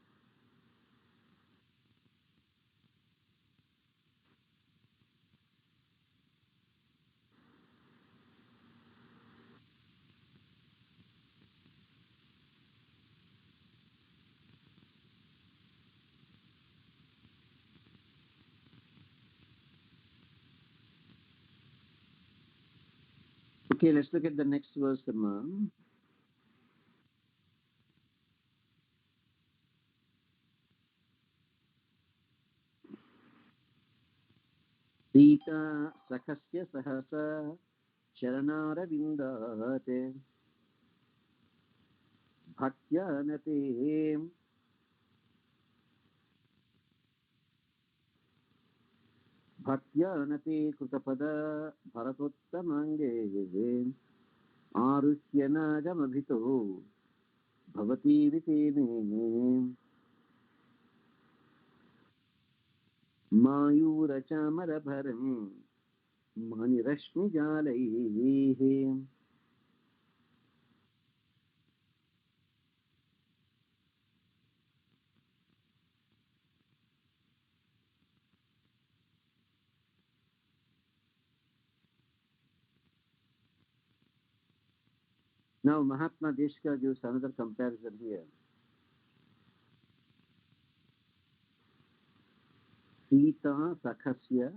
Okay, let's look at the next verse, Amma. Sita Sakasya Sahasa Charanarabindate Bhaktyanate Bhaktyanate Krutapada Bharatottamange Arusyanajamabhito Bhavati Vitene Mayurachamarabaram Manirashmi Jalaihe. Now Mahatma Deshka gives another comparison here. Sita Sakhasya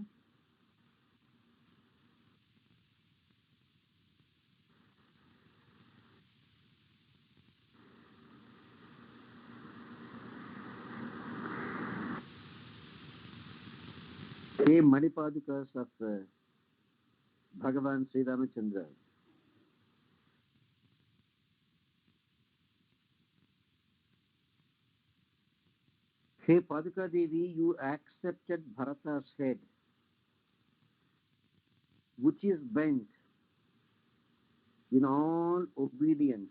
came Manipadikas of Bhagavan Sri Ramachandra. Hey Padika Devi, you accepted Bharata's head, which is bent in all obedience,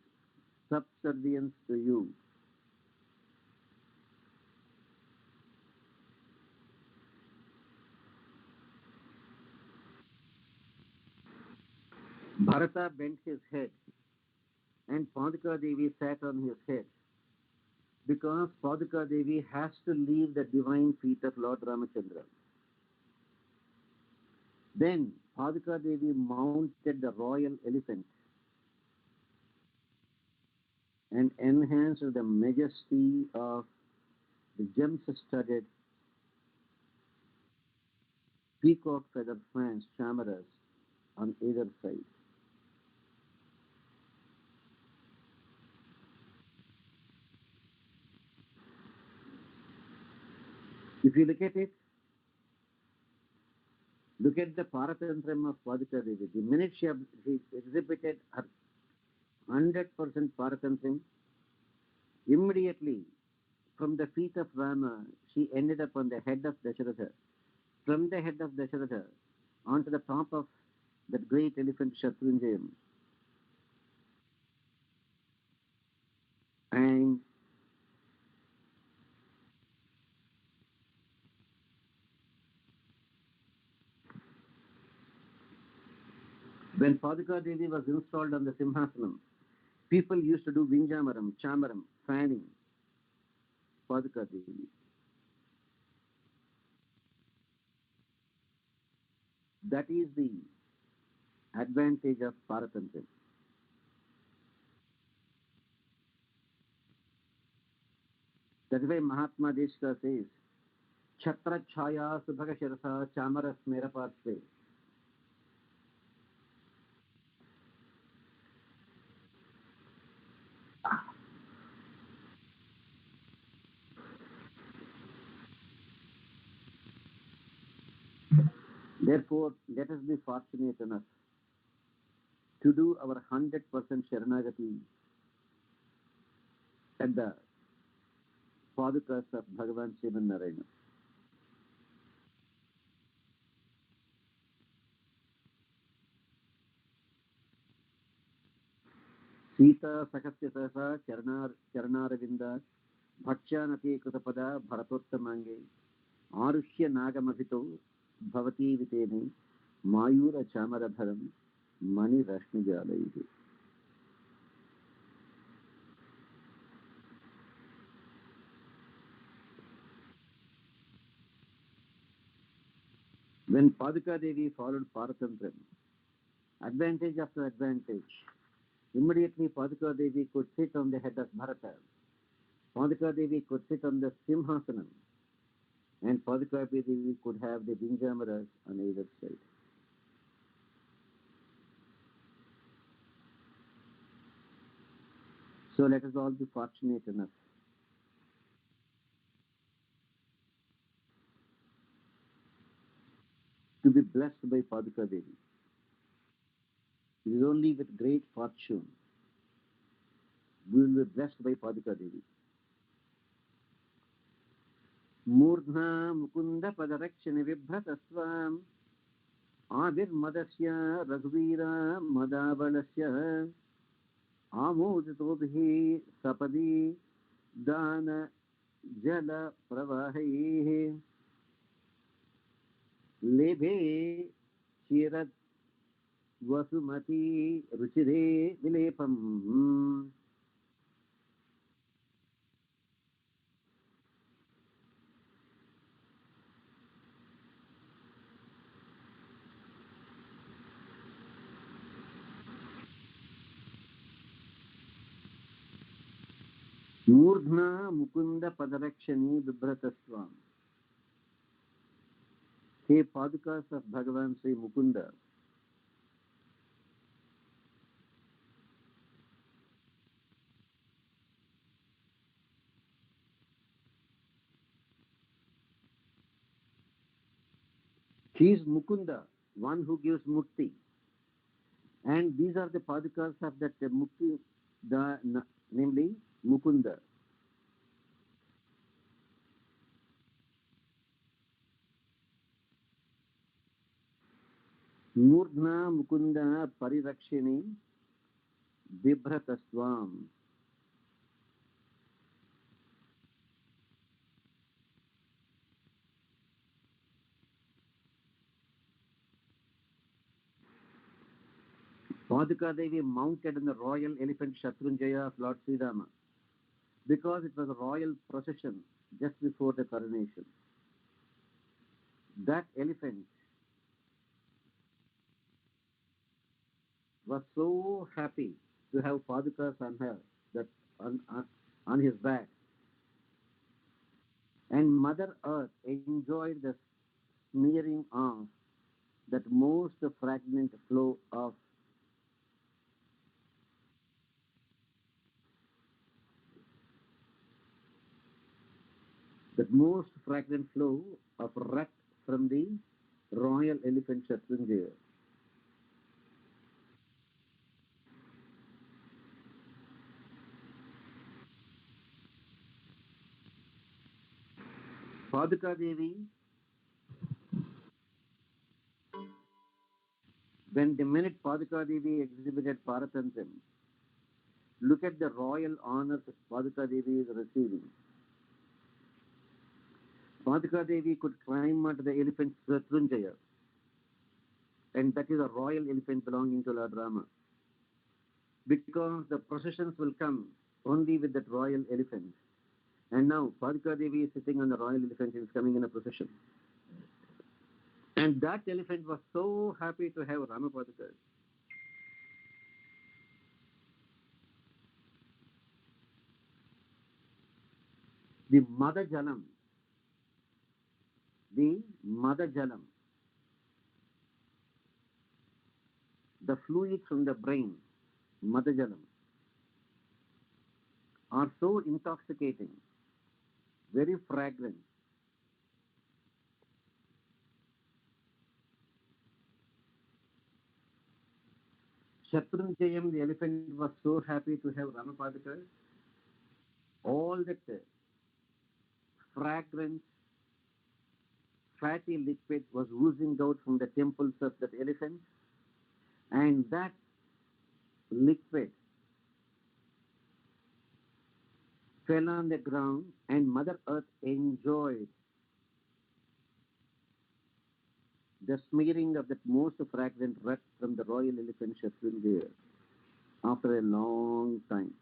subservience to you. Bharata bent his head, and Padika Devi sat on his head, because Padika Devi has to leave the divine feet of Lord Ramachandra. Then Padika Devi mounted the royal elephant and enhanced the majesty of the gems-studded peacock feather fans, chamaras, on either side. If you look at it, look at the Paratantram of Padika Devi. The minute she exhibited her 100% Paratantram, immediately from the feet of Rama, she ended up on the head of Dasharatha. From the head of Dasharatha onto the top of that great elephant Shatrunjayam. And when Padika Devi was installed on the Simhasanam, people used to do Vinjamaram, Chamaram, fanning Padika Devi. That is the advantage of Paratantra. That is why Mahatma Deshka says, Chhatra Chhaya Subhaga Shirasa Chamara Smera Parsve. Therefore, let us be fortunate enough to do our 100% Sharanagati at the Padukas of Bhagavan Sriman Narayana. Sita Sakasya Sasa Charanaravindar Bhakshanati Kutapada Bharatottamange Arushya Nagamavito Bhavati Vitene Mayura Chamarabharam Mani Rashmi Jalayi. When Paduka Devi followed Paratantram, advantage after advantage, immediately Paduka Devi could sit on the head of Bharata. Paduka Devi could sit on the Simhasanam, and Paduka Devi could have the Vinjamaras on either side. So let us all be fortunate enough to be blessed by Paduka Devi. It is only with great fortune we will be blessed by Paduka Devi. Murdha Mukunda Padarakshani Vibhratasvam Avirmadasya Raghuvira Madavalasya Amoditobhi Sapadi Dana Jala Pravahi Lebhe Chirat Vasumati Ruchire Vilepam. Murdhna Mukunda Padarakshani Vibhratasvam. He Padukas of Bhagavan Sri Mukunda, he is Mukunda, one who gives mukti. And these are the Padukas of that mukti, namely Mukunda. Murdhna Mukunda Parirakshini Vibhratasvam. Paduka Devi mounted on the royal elephant Shatrunjaya of Lord Sri Rama, because it was a royal procession just before the coronation. That elephant was so happy to have Padukas on her, that on his back. And Mother Earth enjoyed the smearing of that most fragrant flow of rat from the royal elephant Shatrunjaya. Paduka Devi, when the minute Paduka Devi exhibited Paratantram, look at the royal honors Paduka Devi is receiving. Paduka Devi could climb onto the elephant Shatrunjaya, and that is a royal elephant belonging to Lord Rama. Because the processions will come only with that royal elephant. And now Paduka Devi is sitting on the royal elephant and is coming in a procession. And that elephant was so happy to have Ramapadukas. The mother jalam, the mother jalam, the fluid from the brain, mother jalam, are so intoxicating, very fragrant. Shatrunjayam, the elephant, was so happy to have Ramapadukas. All that fragrant, fatty liquid was oozing out from the temples of that elephant, and that liquid fell on the ground, and Mother Earth enjoyed the smearing of that most fragrant rug from the royal elephant Shatrunjaya after a long time.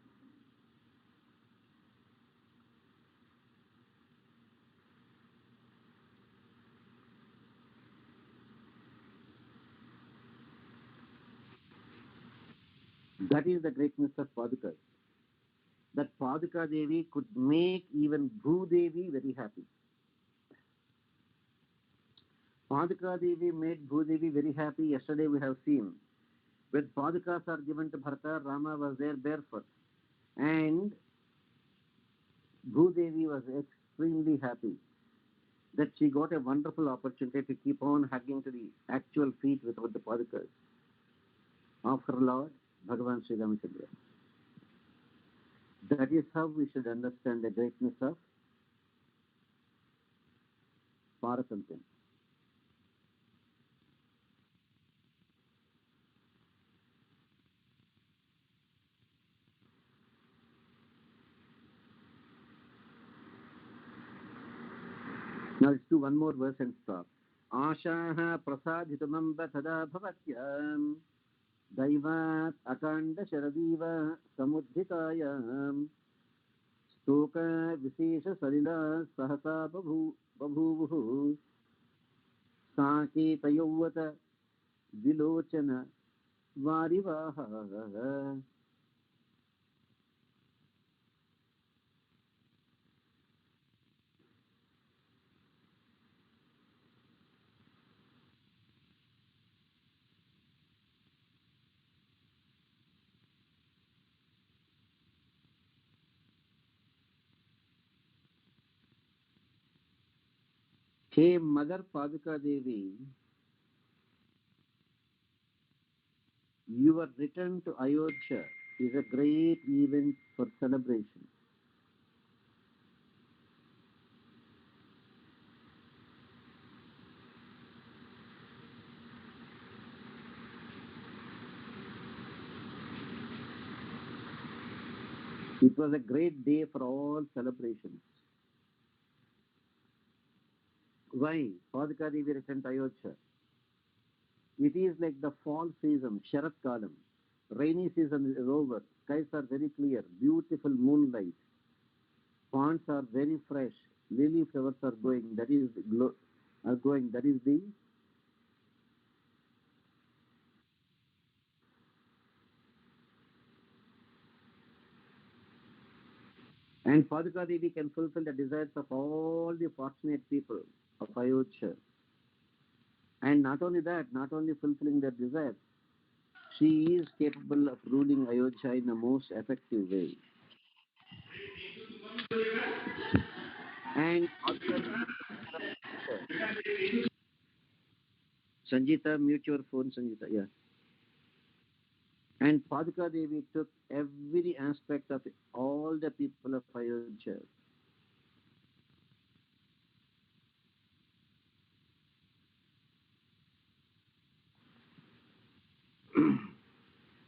That is the greatness of Padukas. That Paduka Devi could make even Bhudevi very happy. Paduka Devi made Bhudevi very happy. Yesterday we have seen. When Padukas are given to Bharata, Rama was there barefoot. And Bhudevi was extremely happy that she got a wonderful opportunity to keep on hugging to the actual feet without the Padukas of her Lord, Bhagavan Sri Ramachandra. That is how we should understand the greatness of Paratantam. Now let's do one more verse and stop. Ashaha prasadhitamamba tada bhavatyam daivat akanda sharadiva samudhitayam stoka visesha salila sahasa babhuvuhu saketayovata vilochana varivaha. Hey, Mother Paduka Devi, your return to Ayodhya is a great event for celebration. It was a great day for all celebrations. Why? Paduka Devi returned to Ayodhya. It is like the fall season, Sharat Kalam. Rainy season is over. Skies are very clear. Beautiful moonlight. Ponds are very fresh. Lily flowers are going. That is are going. That is the and Paduka Devi can fulfill the desires of all the fortunate people of Ayodhya. And not only that, not only fulfilling their desires, she is capable of ruling Ayodhya in the most effective way. And Sanjita, mute your phone, Sanjita. Yeah. And Paduka Devi took every aspect of all the people of Ayodhya.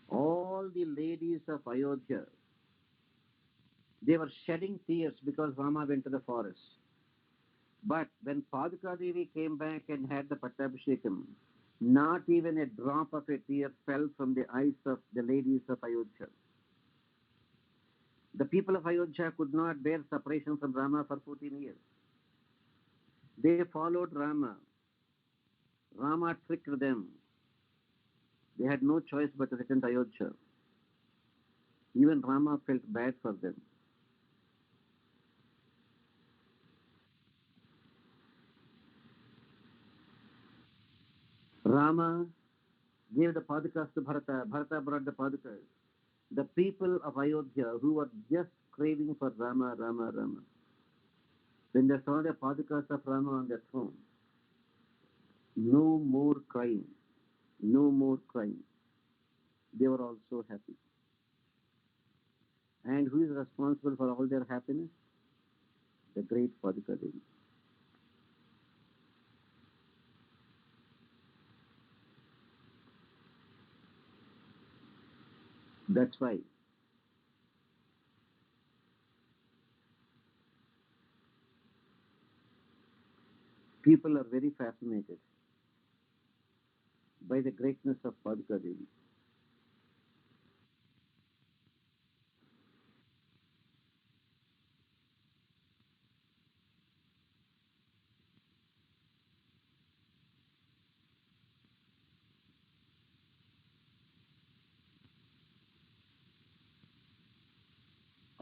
All the ladies of Ayodhya, they were shedding tears because Rama went to the forest. But when Paduka Devi came back and had the Pattabhishekam, not even a drop of a tear fell from the eyes of the ladies of Ayodhya. The people of Ayodhya could not bear separation from Rama for 14 years. They followed Rama Rama tricked them. They had no choice but to return to Ayodhya. Even Rama felt bad for them. Rama gave the Padukas to Bharata. Bharata brought the Padukas. The people of Ayodhya who were just craving for Rama, Rama, Rama, when they saw the Padukas of Rama on their throne, no more crying, no more crying. They were also happy. And who is responsible for all their happiness? The great Paduka Devi. That's why people are very fascinated by the greatness of Paduka Devi.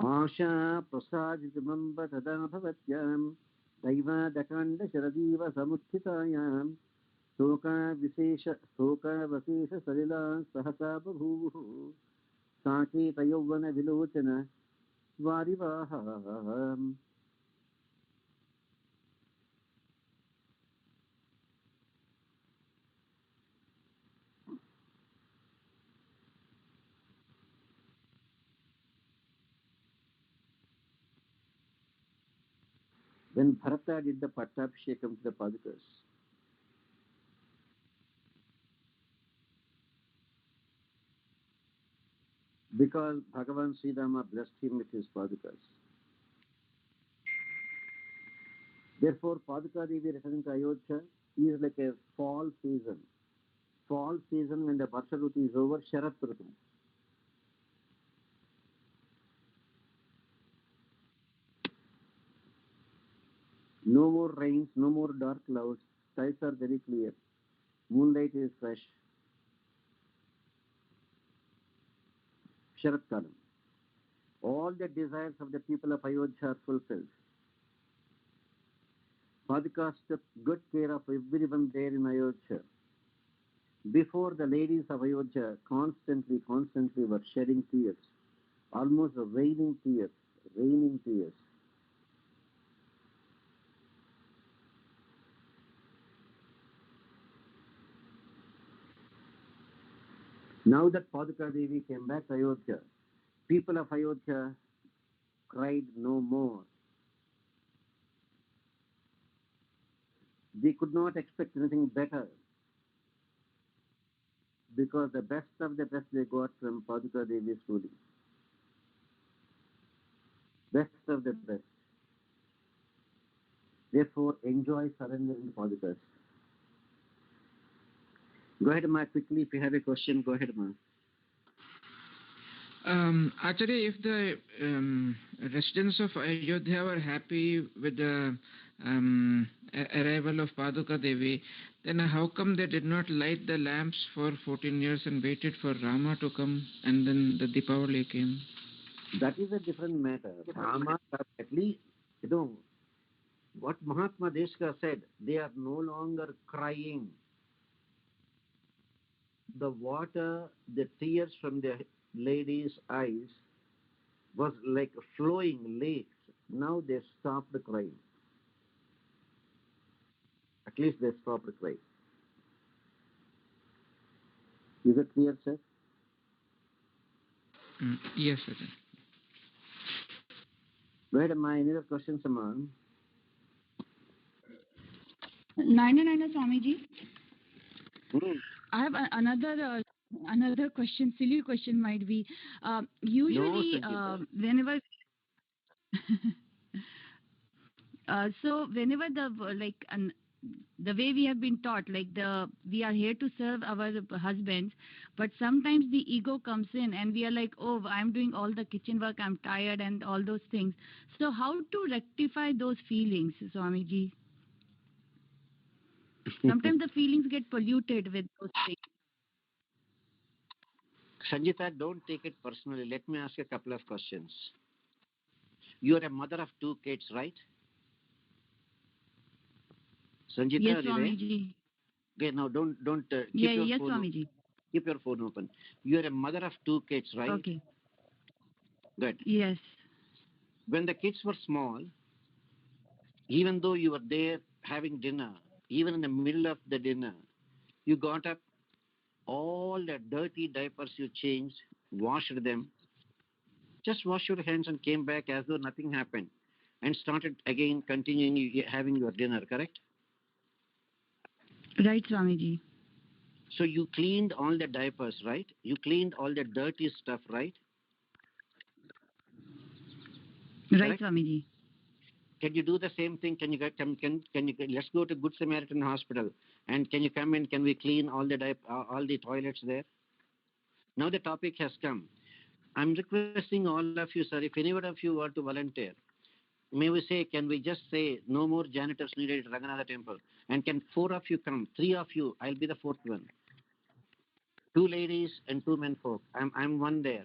आशा प्रसादितमम्ब तदा भवत्यां दैवादकाण्डशरदीव समुत्थितायां शोकावशेष सलिला सहसा बभूवुः साकेतयौवनविलोचन वारिवाहाम्. When Bharata did the Pattabhishekam to the Padukas, because Bhagavan Sri Rama blessed him with his Padukas. Therefore, Paduka Devi returning to Ayodhya is like a fall season. Fall season when the Varsha Rutu is over, Sharat Rutu. No more rains, no more dark clouds. Skies are very clear. Moonlight is fresh. Sharat Kalam. All the desires of the people of Ayodhya are fulfilled. Padukas took good care of everyone there in Ayodhya. Before, the ladies of Ayodhya constantly were shedding tears, almost raining tears. Now that Paduka Devi came back to Ayodhya, people of Ayodhya cried no more. They could not expect anything better, because the best of the best they got from Paduka Devi's ruling. Best of the best. Therefore, enjoy surrendering Padukas. Go ahead, Ma, quickly. If you have a question, go ahead, Ma. Actually, if the residents of Ayodhya were happy with the arrival of Paduka Devi, then how come they did not light the lamps for 14 years and waited for Rama to come, and then the Deepavali came? That is a different matter. Rama, at least, what Mahatma Deshka said, they are no longer crying. The water, the tears from the ladies' eyes was like flowing lakes. Now they stopped crying. At least they stopped crying. Is it clear, sir? Yes, sir. Wait a minute, any other questions, Aman? Naina Swamiji. Hmm. I have another question, silly question might be. Usually, whenever so whenever the way we have been taught, like we are here to serve our husbands, but sometimes the ego comes in and we are like, oh, I'm doing all the kitchen work, I'm tired, and all those things. So how to rectify those feelings, Swamiji? Sometimes the feelings get polluted with those things. Sanjita, don't take it personally. Let me ask you a couple of questions. You are a mother of 2 kids, right? Sanjita, Yes, are you there? Swamiji. Okay, now don't keep Yeah, your yes, phone Swamiji. keep your phone open. You are a mother of 2 kids, right? Okay. Good. Yes. When the kids were small, even though you were there having dinner, even in the middle of the dinner, you got up, all the dirty diapers you changed, washed them, just washed your hands and came back as though nothing happened, and started again continuing having your dinner, correct? Right, Swamiji. So you cleaned all the diapers, right? You cleaned all the dirty stuff, right? Right, Correct? Swamiji. Can you do the same thing? Can you get, can you let's go to Good Samaritan Hospital, and can you come in? Can we clean all the all the toilets there? Now the topic has come. I'm requesting all of you, sir, if any one of you want to volunteer, may we say, can we just say no more janitors needed at Ranganath temple? And can 4 of you come? 3 of you, I'll be the 4th one. 2 ladies and 2 men folk. I'm one there.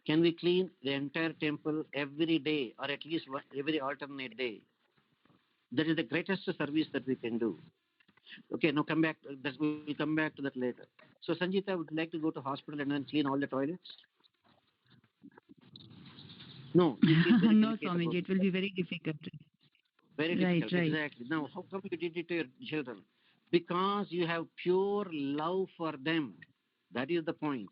Can we clean the entire temple every day, or at least every alternate day? That is the greatest service that we can do. Okay, now come back. We'll come back to that later. So, Sanjita, would you like to go to hospital and then clean all the toilets? No, you feel very No, delicate about Swamiji, it. it will be very difficult. Very Right, difficult, right. exactly. Now, how come you did it to your children? Because you have pure love for them. That is the point.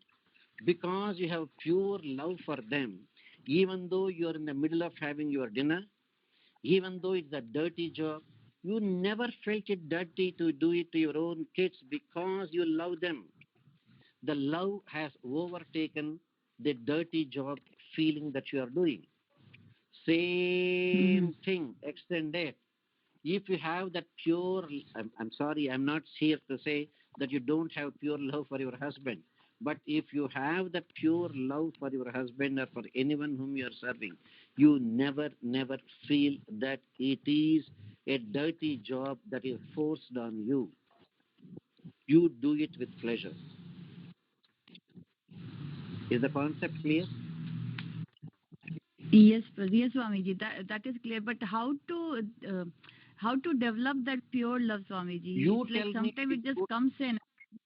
Because you have pure love for them, even though you are in the middle of having your dinner, even though it's a dirty job, you never felt it dirty to do it to your own kids because you love them. The love has overtaken the dirty job feeling that you are doing. Hmm. Same thing, extend it. If you have that pure, I'm sorry, I'm not here to say that you don't have pure love for your husband. But if you have that pure love for your husband or for anyone whom you are serving, you never feel that it is a dirty job that is forced on you. You do it with pleasure. Is the concept clear? Yes, yes, Swamiji. That is clear. But how to develop that pure love, Swamiji? You It's like tell me, sometimes it just comes in.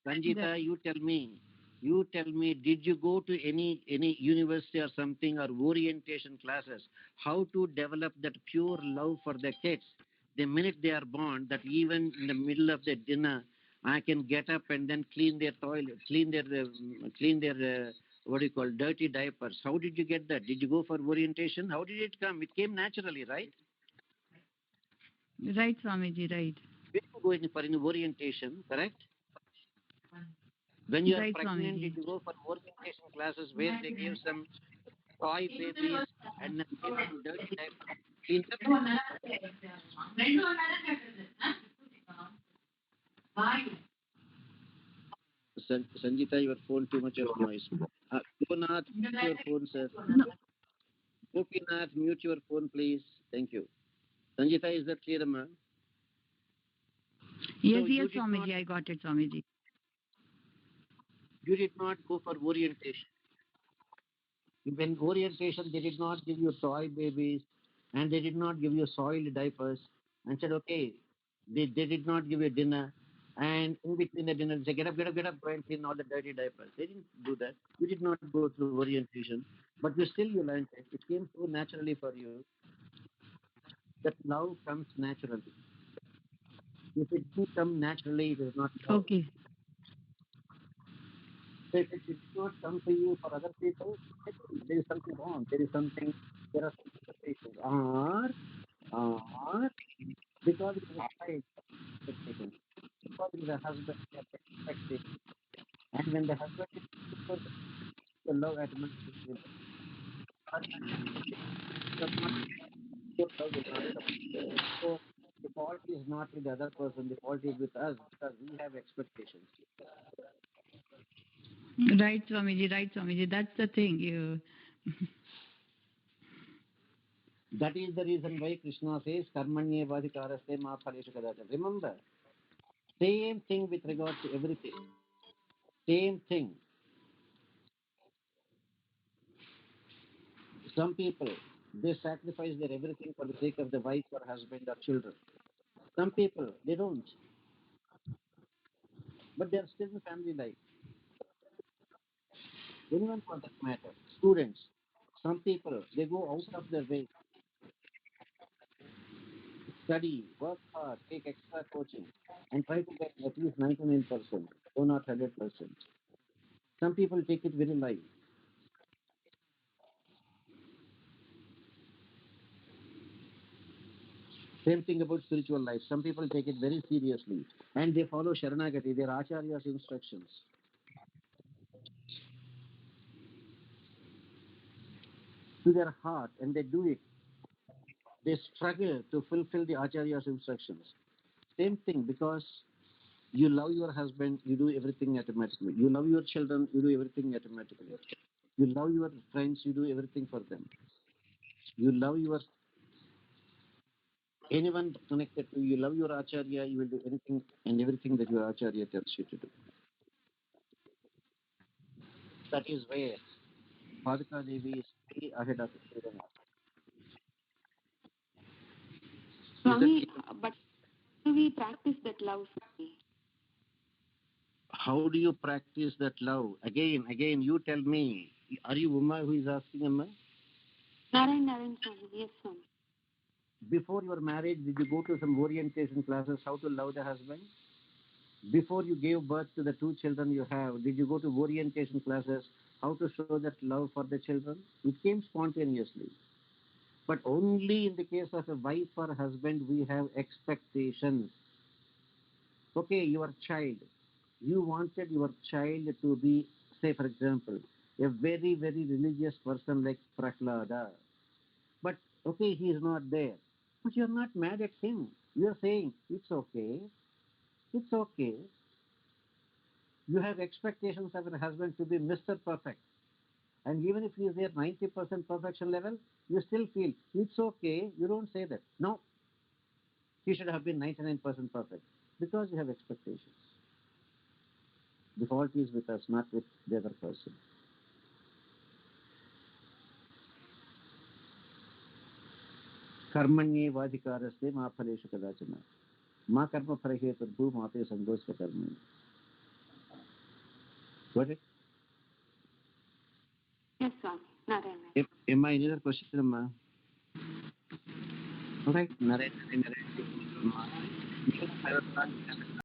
Sanjita, you tell me, did you go to any university or something or orientation classes? How to develop that pure love for the kids? The minute they are born, that even in the middle of the dinner, I can get up and then clean their toilet, clean their what do you call dirty diapers. How did you get that? Did you go for orientation? How did it come? It came naturally, right? Right, Swamiji. Right. When you go in for an orientation, correct? When you are Right, pregnant, did Swamiji. you go for orientation classes where they give some toy babies and then give some dirty diapers? Clean them? Sanjita, your phone too much of noise. Gopinath, mute your phone, sir. No. Gopinath, mute your phone, please. Thank you. Sanjita, is that clear, ma? Yes, So yes, Swamiji. I got it, Swamiji. you did not go for orientation. When orientation, they did not give you toy babies and they did not give you soiled diapers and said, okay, they did not give you dinner. And in between the dinner, they say, get up, go and clean all the dirty diapers. They didn't do that. You did not go through orientation, but you learned it. It came so naturally for you that love comes naturally. If it didn't come naturally, it is not love. Okay. So if it did not come to you for other people, I think there is something wrong. There are some expectations. Or because it is a child expectation, because it is a husband expectation. And when the husband is super, the love automatically will come. Your love will not come. So the fault is not with the other person, the fault is with us because we have expectations. Right, Swamiji. Right, Swamiji. That's the thing. You. That is the reason why Krishna says, Karmanye Vadikaraste Ma Phaleshu Kadacham. Remember, Same thing with regard to everything. Same thing. Some people, they sacrifice their everything for the sake of the wife or husband or children. Some people, they don't. But they are still in family life. Anyone for that matter. Students. Some people, they go out of their way, study, work hard, take extra coaching, and try to get at least 99%, or not 100%. Some people take it very light. Same thing about spiritual life. Some people take it very seriously and they follow Sharanagati, their Acharya's instructions, to their heart, and they do it. They struggle to fulfill the Acharya's instructions. Same thing, because you love your husband, you do everything automatically. You love your children, you do everything automatically. You love your friends, you do everything for them. You love your anyone connected to you, you love your Acharya, you will do anything and everything that your Acharya tells you to do. That is where Paduka Devi is way ahead of everyone else. Swami, but do we practice that love, Swami? How do you practice that love? Again, you tell me. Are you Uma who is asking, Amma? Narayan, Swami. Yes, Swami. Before your marriage, did you go to some orientation classes, how to love the husband? Before you gave birth to the two children you have, did you go to orientation classes, how to show that love for the children? It came spontaneously. But only in the case of a wife or husband, we have expectations. Okay, your child. You wanted your child to be, say for example, a very, very religious person like Prahlada. But okay, he is not there. But you're not mad at him. You're saying, it's okay, it's okay. You have expectations of a husband to be Mr. Perfect. And even if he is there 90% perfection level, you still feel, it's okay. You don't say that. No, he should have been 99% perfect. Because you have expectations. The fault is with us, not with the other person. कर्मण्येवाधिकारस्ते मा फलेषु कदाचन मा कर्मफलहेतुर्भूः मा ते सङ्गोऽस्त्वकर्मणि. Got it? Yes, Swami. Narayan. Am I any other question, Amma? All right. Narayana.